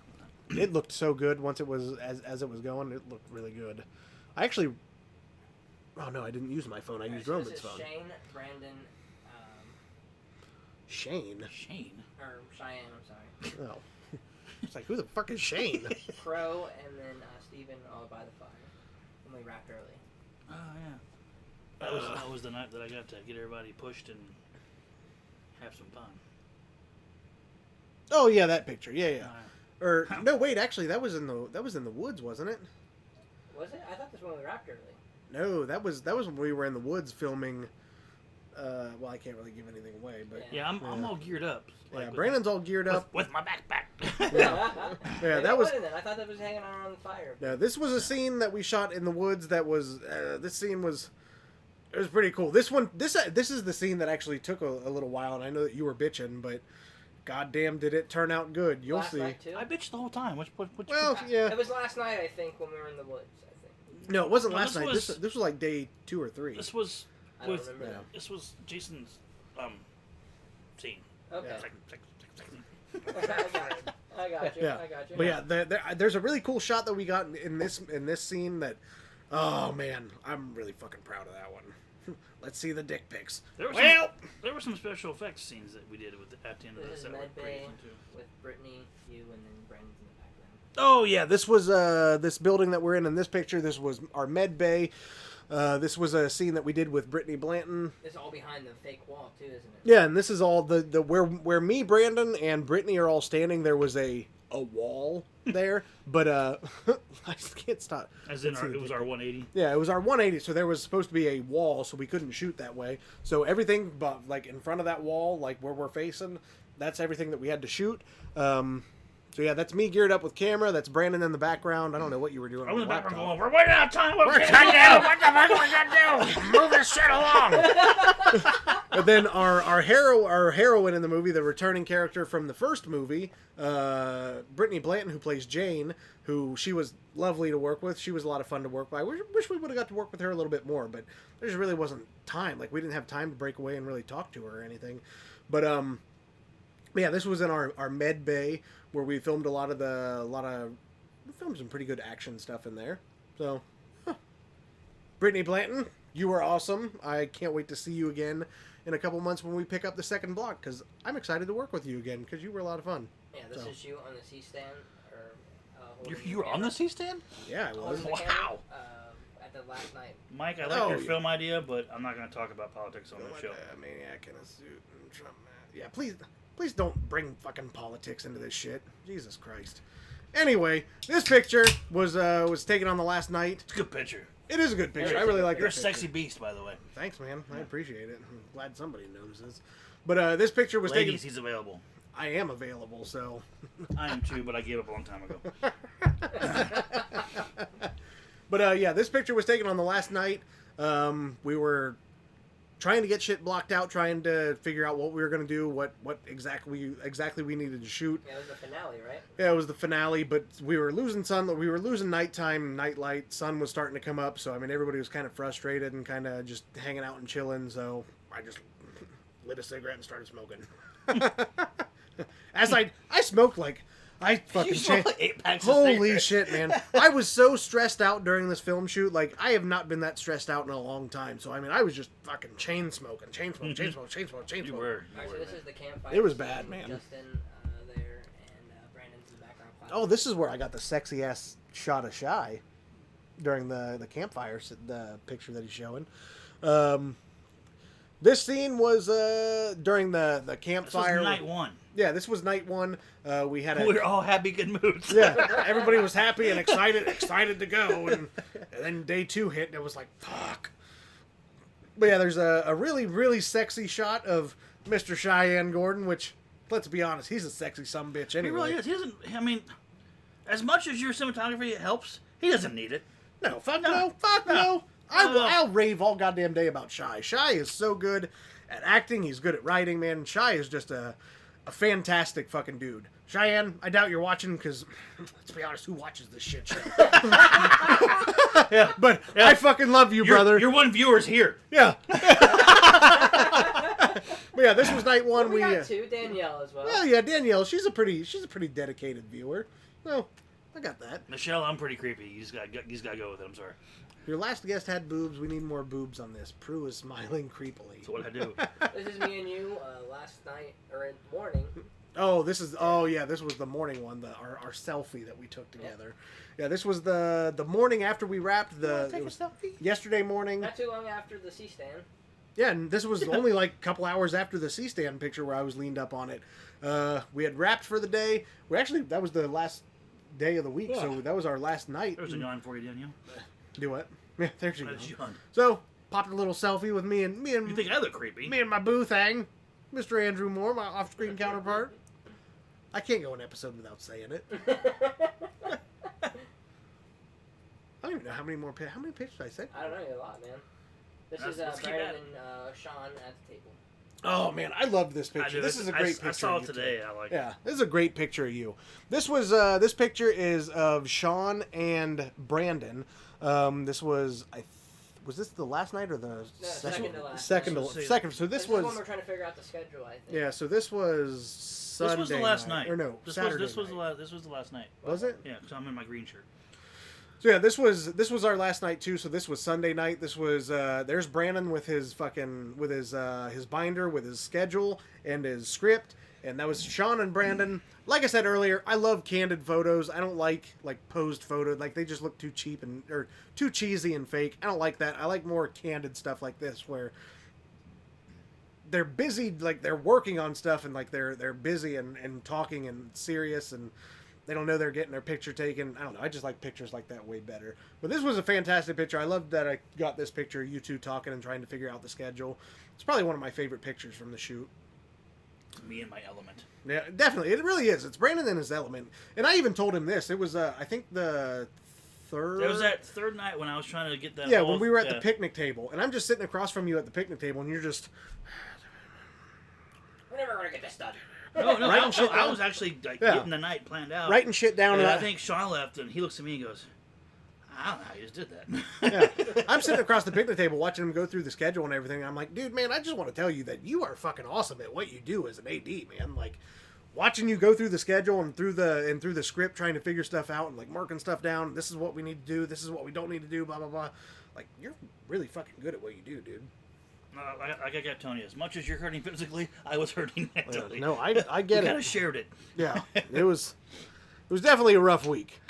filming It looked so good once it was as it was going. It looked really good. I actually. Oh no, I didn't use my phone. I used Roman's this is phone. Shane, Brandon, Shane. that. Shane. or Cheyenne, I'm sorry. Oh. It's like, who the fuck is Shane? Crow, and then Steven all by the fire. And we wrapped early. Oh yeah. That was the night that I got to get everybody pushed and have some fun. Oh yeah, that picture. Yeah, yeah. Uh, Or no, wait. Actually, that was in the woods, wasn't it? Was it? I thought this one we wrapped early. No, that was when we were in the woods filming. Well, I can't really give anything away, but yeah, I'm all geared up. yeah, with- Brandon's all geared up. with my backpack. Yeah, Maybe that it was. wasn't then. I thought that was hanging out on the fire. Yeah, this was a scene that we shot in the woods. That was this scene was. It was pretty cool. This is the scene that actually took a little while, and I know that you were bitching, but goddamn, did it turn out good? You'll Last see. night, too? I bitched the whole time. Which Well, yeah. It was last night, I think, when we were in the woods. I think. No, it wasn't No, last this night. was- This was like day 2 or 3. this was I don't with remember. this was Jason's scene. Okay. Yeah. I got you. Yeah. I got you. But yeah, there's a really cool shot that we got in this scene that, oh man, I'm really fucking proud of that one. Let's see the dick pics. There were some special effects scenes that we did at the end of This this is that were Med pretty Bay fun too. with Brittany, you, and then Brandon's in the background. Oh yeah, this was this building that we're in this picture. This was our med bay. This was a scene that we did with Brittany Blanton. It's all behind the fake wall, too, isn't it? Yeah, and this is all the where me, Brandon, and Brittany are all standing. There was a wall there, but I just can't stop. As in, Let's see it the was dick our pic. 180. Yeah, it was our 180, so there was supposed to be a wall, so we couldn't shoot that way. So everything, but like in front of that wall, like where we're facing, that's everything that we had to shoot. So yeah, that's me geared up with camera. That's Brandon in the background. I don't know what you were doing. I'm on in the the background laptop. going, we're running out of time. We're What the fuck we gonna do? Move this shit along. But then our heroine in the movie, the returning character from the first movie, Brittany Blanton, who plays Jane, who she was lovely to work with. She was a lot of fun to work by. We wish we would have got to work with her a little bit more, but there just really wasn't time. Like we didn't have time to break away and really talk to her or anything. But yeah, this was in our med bay where we filmed we filmed some pretty good action stuff in there. So, Brittany Blanton, you were awesome. I can't wait to see you again in a couple months when we pick up the second block, because I'm excited to work with you again, because you were a lot of fun. Yeah, this So. is you on the C-stand. Or, You were on the C-stand? Yeah, I was. Holding the Wow. camera, at the last night. Mike, I like Oh, your yeah. film idea, but I'm not going to talk about politics on the show. Maniac in a suit and Trump. Yeah, please don't bring fucking politics into this shit. Jesus Christ. Anyway, this picture was taken on the last night. It's a good picture. It is a good picture. I really like it. You're a sexy beast, by the way. Thanks, man. I appreciate it. I'm glad somebody notices. But this picture was Ladies, taken. he's available. I am available, so. I am too, but I gave up a long time ago. But yeah, this picture was taken on the last night. We were trying to get shit blocked out, trying to figure out what we were going to do, what exactly we needed to shoot. Yeah, it was the finale, right? Yeah, it was the finale, but we were losing we were losing nighttime, nightlight. Sun was starting to come up, so I mean everybody was kind of frustrated and kind of just hanging out and chilling. So I just lit a cigarette and started smoking. As I smoked like I fucking You smoked like 8 packs of Holy cigarettes. shit, man! I was so stressed out during this film shoot. Like I have not been that stressed out in a long time. So I mean, I was just fucking chain smoking. You were. Alright, so this is the campfire. It was bad, scene. man. Justin there, and Brandon's in the background. Oh, this is where I got the sexy ass shot of Shy during the campfire, the picture that he's showing. This scene was during the This campfire. was night one. Yeah, this was night one. We had We were all happy, good moods. yeah, everybody was happy and excited to go, and then day 2 hit, and it was like, fuck. But yeah, there's a really, really sexy shot of Mr. Cheyenne Gordon, which, let's be honest, he's a sexy sumbitch He anyway. really is. He doesn't. I mean, as much as your cinematography helps, he doesn't need it. No, fuck No. no, fuck no. No. I'll rave all goddamn day about Shy. Shy is so good at acting. He's good at writing, man. Shy is just a fantastic fucking dude. Cheyenne, I doubt you're watching because, let's be honest, who watches this shit show? Yeah, But I fucking love you, brother. Your one viewer's here. Yeah. But yeah, this was night one. We got 2, Danielle as well. Well, yeah, Danielle, she's a pretty dedicated viewer. Well, I got that. Michelle, I'm pretty creepy. You just gotta go with it. I'm sorry. Your last guest had boobs. We need more boobs on this. Prue is smiling creepily. So what I do? This is me and you last night, or in the morning. This was the morning one, our selfie that we took together. Yeah, this was the morning after we wrapped it was yesterday morning. Not too long after the C-stand. Yeah, and this was only like a couple hours after the C-stand picture where I was leaned up on it. We had wrapped for the day. That was the last day of the week, so that was our last night. There's a yawn for you, Daniel. Do what? Yeah, there's your That's yawn. So popped a little selfie with me and You think I look creepy? me and my boo thing, Mr. Andrew Moore, my off-screen counterpart. I can't go an episode without saying it. I don't even know how many pictures I said. I don't know, a lot, man. This is Let's keep Brandon at it. and Sean at the table. Oh man, I love this I picture. do. This is a great picture. I saw of it you two. today. I like it. Yeah, this is a great picture of you. This was this picture is of Sean and Brandon. This was was this the last night or the second to last. Second. So This this is when was we're trying to figure out the schedule, I think. yeah. So this was Sunday. This was the last night. Or no, This Saturday. was the night. last. This was the last night. Was it? Yeah, because I'm in my green shirt. So yeah, this was our last night too. So this was Sunday night. This was there's Brandon with his binder with his schedule and his script, and that was Sean and Brandon. Like I said earlier, I love candid photos. I don't like posed photos. Like they just look too cheap or too cheesy and fake. I don't like that. I like more candid stuff like this where they're busy, like they're working on stuff and like they're busy and talking and serious and they don't know they're getting their picture taken. I don't know. I just like pictures like that way better. But this was a fantastic picture. I love that I got this picture of you two talking and trying to figure out the schedule. It's probably one of my favorite pictures from the shoot. Me and my element. Yeah, definitely. It really is. It's Brandon in his element. And I even told him this. It was, I think, the third... It was that third night when I was trying to get that... Yeah, when we were at the picnic table. And I'm just sitting across from you at the picnic table, and you're just... We're never going to get this done. No, Writing shit I down. was actually like, Yeah. getting the night planned out. writing shit down. And And I think Sean left, and he looks at me and goes, I don't know how you just did that. yeah. I'm sitting across the picnic table watching him go through the schedule and everything. I'm like, dude, man, I just want to tell you that you are fucking awesome at what you do as an AD, man. Like, watching you go through the schedule and through the script, trying to figure stuff out and like marking stuff down. This is what we need to do. This is what we don't need to do. Blah blah blah. Like, you're really fucking good at what you do, dude. Like I kept telling you, as much as you're hurting physically, I was hurting mentally. No, I get We it. kind of shared it. Yeah, it was definitely a rough week.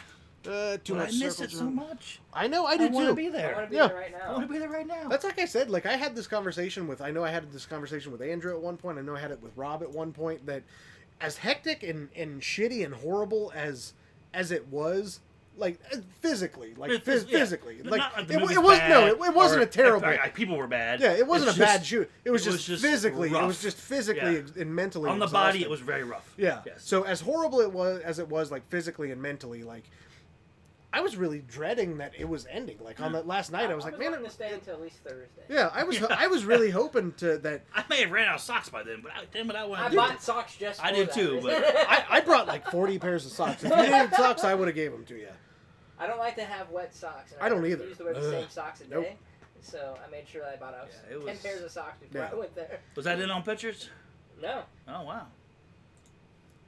Too But much I miss circles it so around. much. I know, I I do want to too. be I there. want to be Yeah. there right I want now. to be there right now. That's like I said. Like I had this conversation with. I know I had this conversation with Andrew at one point. I know I had it with Rob at one point. That as hectic and shitty and horrible as it was, like physically, like Yeah. physically, like Not like the it movie's was bad, no, it wasn't or a terrible. people were bad. Yeah, it wasn't It's a bad just- shoot. It was it just was just physically. It rough. was just physically Yeah. and mentally On the body, exhausting. it was very rough. Yeah. Yes. So as horrible as it was, like physically and mentally, like I was really dreading that it was ending. Like on that last night, I was like, man, wanting to stay until at least Thursday. yeah, I was really hoping to that. I may have ran out of socks by then, but damn it, I I wanted to. bought socks just for I did that too, reason. but I brought like 40 pairs of socks. If you needed socks, I would have gave them to you. I don't like to have wet socks. And I don't either. Used to wear the Ugh. same socks a day. Nope. So I made sure that I bought out Yeah, it 10 was- pairs of socks before Yeah. I went there. was that in on pictures? No. Oh wow.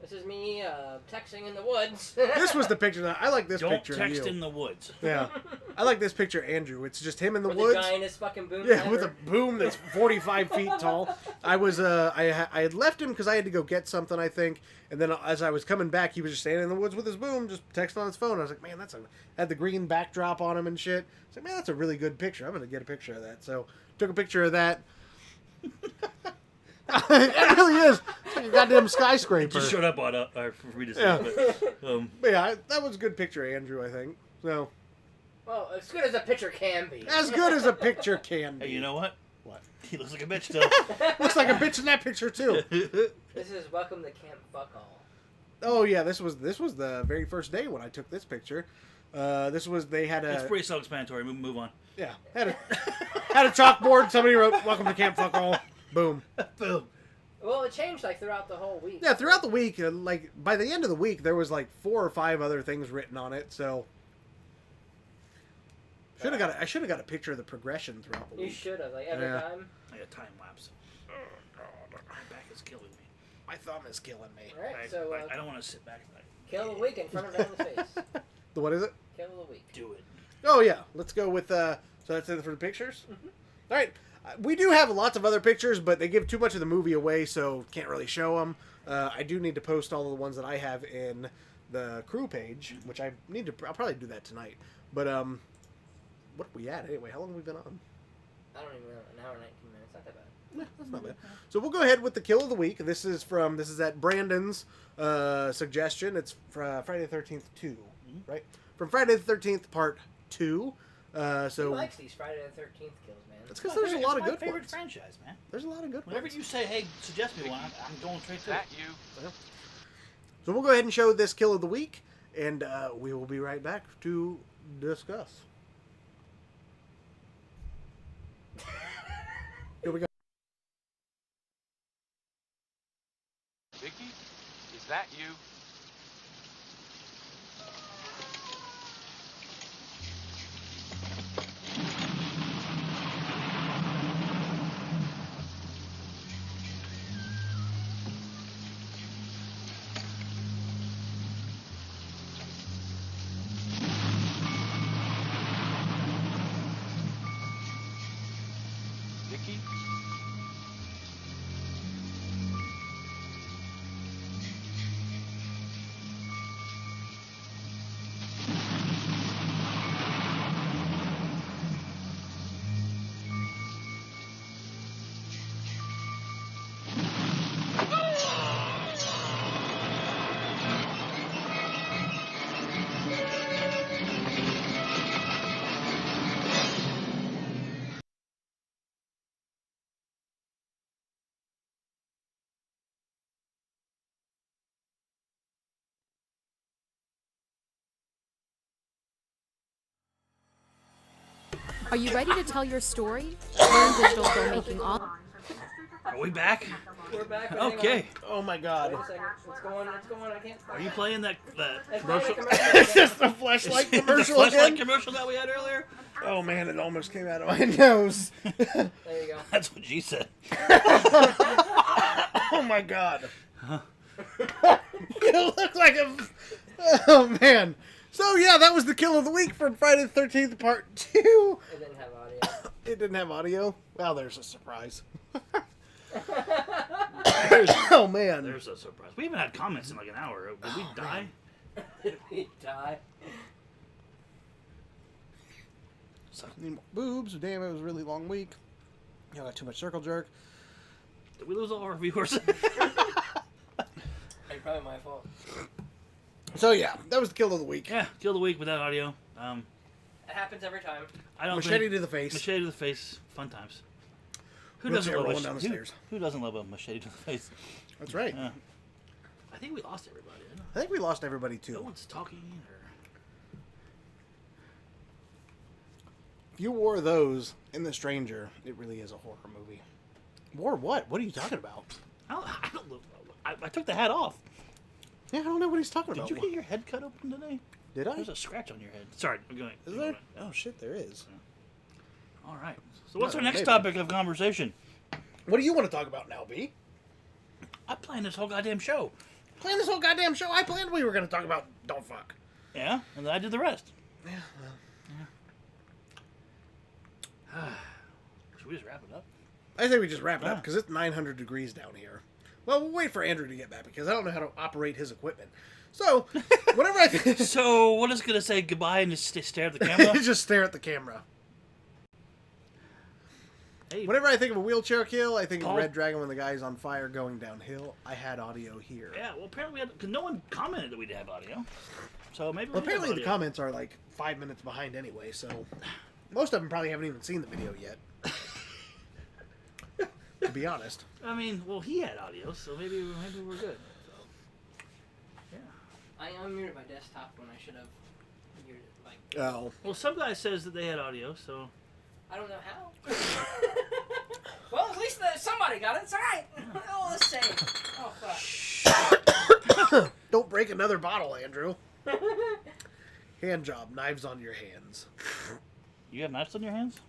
This is me texting in the woods. This was the picture that I like. This Don't picture text of you. in the woods. Yeah, I like this picture, of Andrew. It's just him in the with woods. the giantest fucking boom Yeah, ever. with a boom that's 45 feet tall. I was I had left him because I had to go get something, I think. And then as I was coming back, he was just standing in the woods with his boom, just texting on his phone. I was like, man, had the green backdrop on him and shit. I was like, man, that's a really good picture. I'm gonna get a picture of that. So took a picture of that. It really is. It's like a goddamn skyscraper. Just showed up on for me to see. Yeah. But, Yeah, that was a good picture, Andrew, I think. So, Well, as good as a picture can be. as good as a picture can be. hey, you know what? What? He looks like a bitch still. Looks like a bitch in that picture, too. This is welcome to Camp Fuck All. Oh, yeah, this was the very first day when I took this picture. They had It's a, pretty self-explanatory. Move on. yeah, had a chalkboard. Somebody wrote, "Welcome to Camp Fuck All." Boom. Boom. Well, it changed like throughout the whole week. Yeah, throughout the week, like by the end of the week, there was like 4 or 5 other things written on it. So I should have got a picture of the progression throughout the You week. should have, like every Yeah. time. Like a time lapse. My back is killing me. My thumb is killing me. Alright, so I don't want to sit back tonight. kill of the week in front of her in the face. The what is it? Kill of the week. Do it. Oh yeah, let's go with. So that's it for the pictures. All right, we do have lots of other pictures, but they give too much of the movie away, so can't really show them. I do need to post all of the ones that I have in the crew page, which I need to. I'll probably do that tonight. But what are we at anyway? How long have we been on? I don't even know. An hour and 19 minutes. Not that bad. Yeah, that's not bad. So we'll go ahead with the kill of the week. This is at Brandon's suggestion. It's Friday the 13th 2, right? From Friday the 13th Part 2. Who So likes these Friday the 13th kills, man? that's because there's a lot of good favorite ones. franchise, man. There's a lot of good Whenever ones. you say, "Hey, suggest me one," I'm going straight to it. So we'll go ahead and show this kill of the week, and we will be right back to discuss. Here we go. Vicky, is that you? Vicky? Are you ready to tell your story? Learn digital filmmaking all. Are we back? We're back. but hang Okay. Oh my God! on. Wait a second. What's going on? What's going on? I can't. Are you playing that It's commercial? playing a commercial. Is this the flashlight commercial the flashlight again? commercial that we had earlier? Oh man, it almost came out of my nose. There you go. That's what she said. Oh my God! You look like a. Oh man! So yeah, that was the kill of the week from Friday the 13th Part 2. It didn't have audio. It didn't have audio. Well, there's a surprise. Oh man! There's a surprise. We haven't had comments in like an hour. Did we die? Did we die? Need more boobs. Damn, it was a really long week. I got too much circle jerk. Did we lose all our viewers? It's probably my fault. So yeah, that was the kill of the week. Yeah, kill the week without audio. It happens every time. I don't Machete think to the face. machete to the face. Fun times. Who Wheelchair doesn't love rolling down the stairs. Who doesn't love a machete to the face? That's right. I think we lost everybody. I don't know. I think we lost everybody No too. one's talking or. If you wore those in The Stranger, it really is a horror movie. Wore what? What are you talking about? I don't look. I took the hat off. Yeah, I don't know what he's talking Did about. you get your head cut open today? Did I? There's a scratch on your head. Sorry, I'm going. Is there? Oh shit, there is. All right. So what's No, our next maybe. topic of conversation? What do you want to talk about now, B? I'm playing this whole goddamn show. Plan this whole goddamn show. I planned we were going to talk about Don't Fuck. Yeah, and then I did the rest. Yeah, well. Should we just wrap it up? I think we just wrap it up Yeah. because it's 900 degrees down here. Well, we'll wait for Andrew to get back because I don't know how to operate his equipment. So, whenever I So we're just gonna say goodbye and just stare at the camera. just stare at the camera. Hey, Whenever I think of a wheelchair kill, I think of Paul- Red Dragon when the guy's on fire going downhill. I had audio here. yeah. Well, apparently we had because no one commented that we did have audio. So maybe. Well, we did have apparently the audio. comments are like 5 minutes behind anyway, so most of them probably haven't even seen the video yet. To be honest. I mean, well, he had audio, so maybe we're good. So, yeah. I unmuted my desktop when I should have muted it. Like, Oh. Well, some guy says that they had audio, so I don't know how. Well, at least somebody got it. It's all right. Oh, let's save. Oh, fuck. Don't break another bottle, Andrew. Hand job, knives on your hands. you have knives on your hands.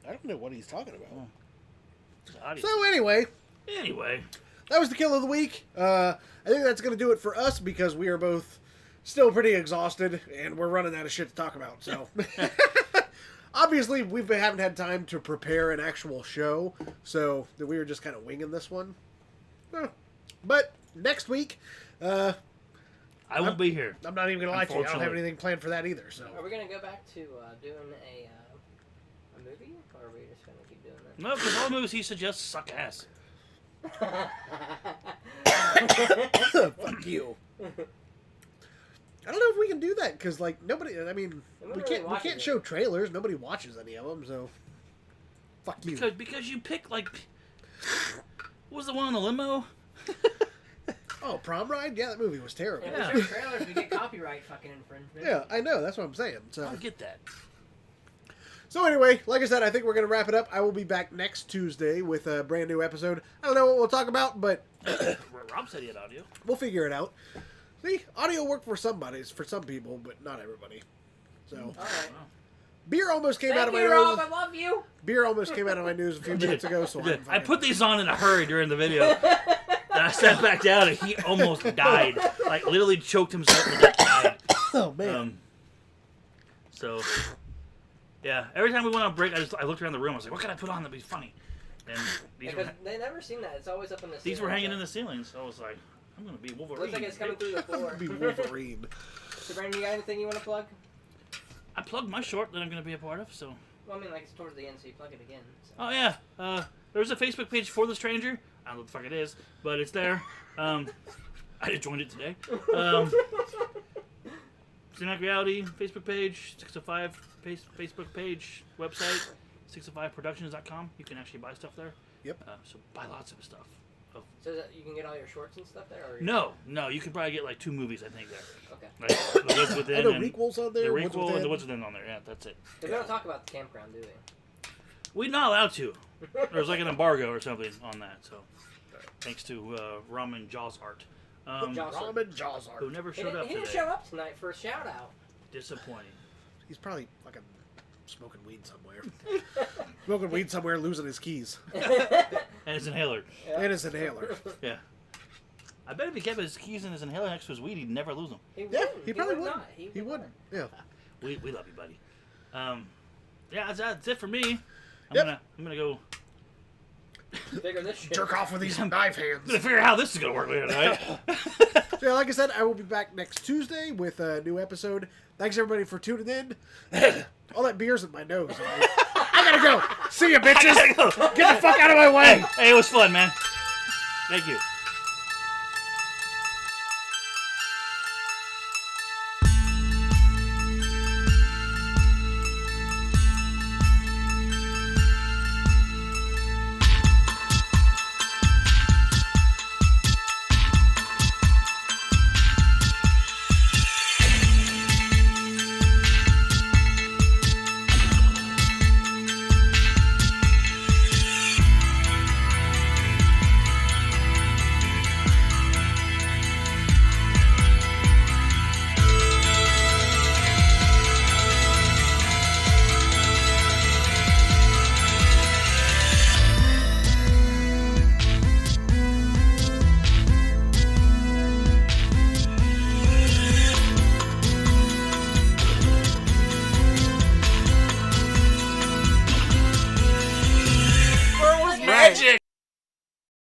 I don't know what he's talking about. It's audio. So anyway, Anyway, that was the kill of the week. I think that's going to do it for us because we are both still pretty exhausted and we're running out of shit to talk about. So obviously we haven't had time to prepare an actual show, so that we were just kind of winging this one. But next week, I won't be here. I'm not even going to lie to you. I don't have Unfortunately. anything planned for that either. So Are we gonna go back to doing a movie, or are we just gonna keep doing that? No, because all movies he suggests suck ass. fuck you. I don't know if we can do that because, like, nobody. I mean, Nobody we really can't. We watches can't it. show trailers. Nobody watches any of them. So, fuck you. Because you pick like, what was the one on the limo? Oh, Prom Ride? Yeah, that movie was terrible. If Yeah. we show trailers, we get copyright fucking infringement. Yeah, I know. That's what I'm saying. I So, don't get that. so anyway, like I said, I think we're gonna wrap it up. I will be back next Tuesday with a brand new episode. I don't know what we'll talk about, but Rob said he had audio. we'll figure it out. See, audio worked for for some people, but not everybody. So, All right. beer almost came out Thank of my you, nose. Rob. I love you. Beer almost came out of my news a few minutes ago. So I'm I fine. put these on in a hurry during the video. And I sat back down and he almost died. Like literally choked himself and just died. Oh man. So yeah, every time we went on break, I looked around the room. I was like, "What can I put on that'd be funny?" And these Because they never seen that. It's always up in the. were ceiling, hanging so- in the ceiling. So I was like, "I'm gonna be Wolverine." Looks like it's coming through the floor. Be Wolverine. So, Brandon, you got anything you want to plug? I plugged my short that I'm gonna be a part of. So Well, I mean, like it's towards the end, so you plug it again. So. oh yeah, there's a Facebook page for the stranger. I don't know what the fuck it is, but it's there. I just joined it today. Cinematic Reality Facebook page, 605 Facebook page, website, 605productions.com. You can actually buy stuff there. Yep. So buy lots of stuff. So that you can get all your shorts and stuff there? Or No, you could probably get like 2 movies, I think, there. Okay. Like The Woods I Within know and Requel's on The there. What's Requel and The Within. Woods Within on there. Yeah, that's it. We don't talk about the campground, do we? We're not allowed to. There's like an embargo or something on that. So thanks to Ramen Jaws Art, Ramen Jaws who art. never He showed up didn't today. show up tonight for a shout out. Disappointing. He's probably fucking smoking weed somewhere. Smoking weed somewhere, losing his keys And his inhaler. and his inhaler. Yeah. I bet if he kept his keys and his inhaler next to his weed, he'd never lose them. He Yeah, wouldn't. he probably would would. not. He wouldn't. Yeah. We love you, buddy. Yeah, that's it for me. I'm Yep. gonna go Figure this shit. Jerk off with these knife hands. figure out how this is gonna work later tonight. So yeah, like I said, I will be back next Tuesday with a new episode. Thanks everybody for tuning in. All that beer's in my nose. I gotta go. See ya, bitches. I gotta go. Get the fuck out of my way. Hey, it was fun, man. Thank you.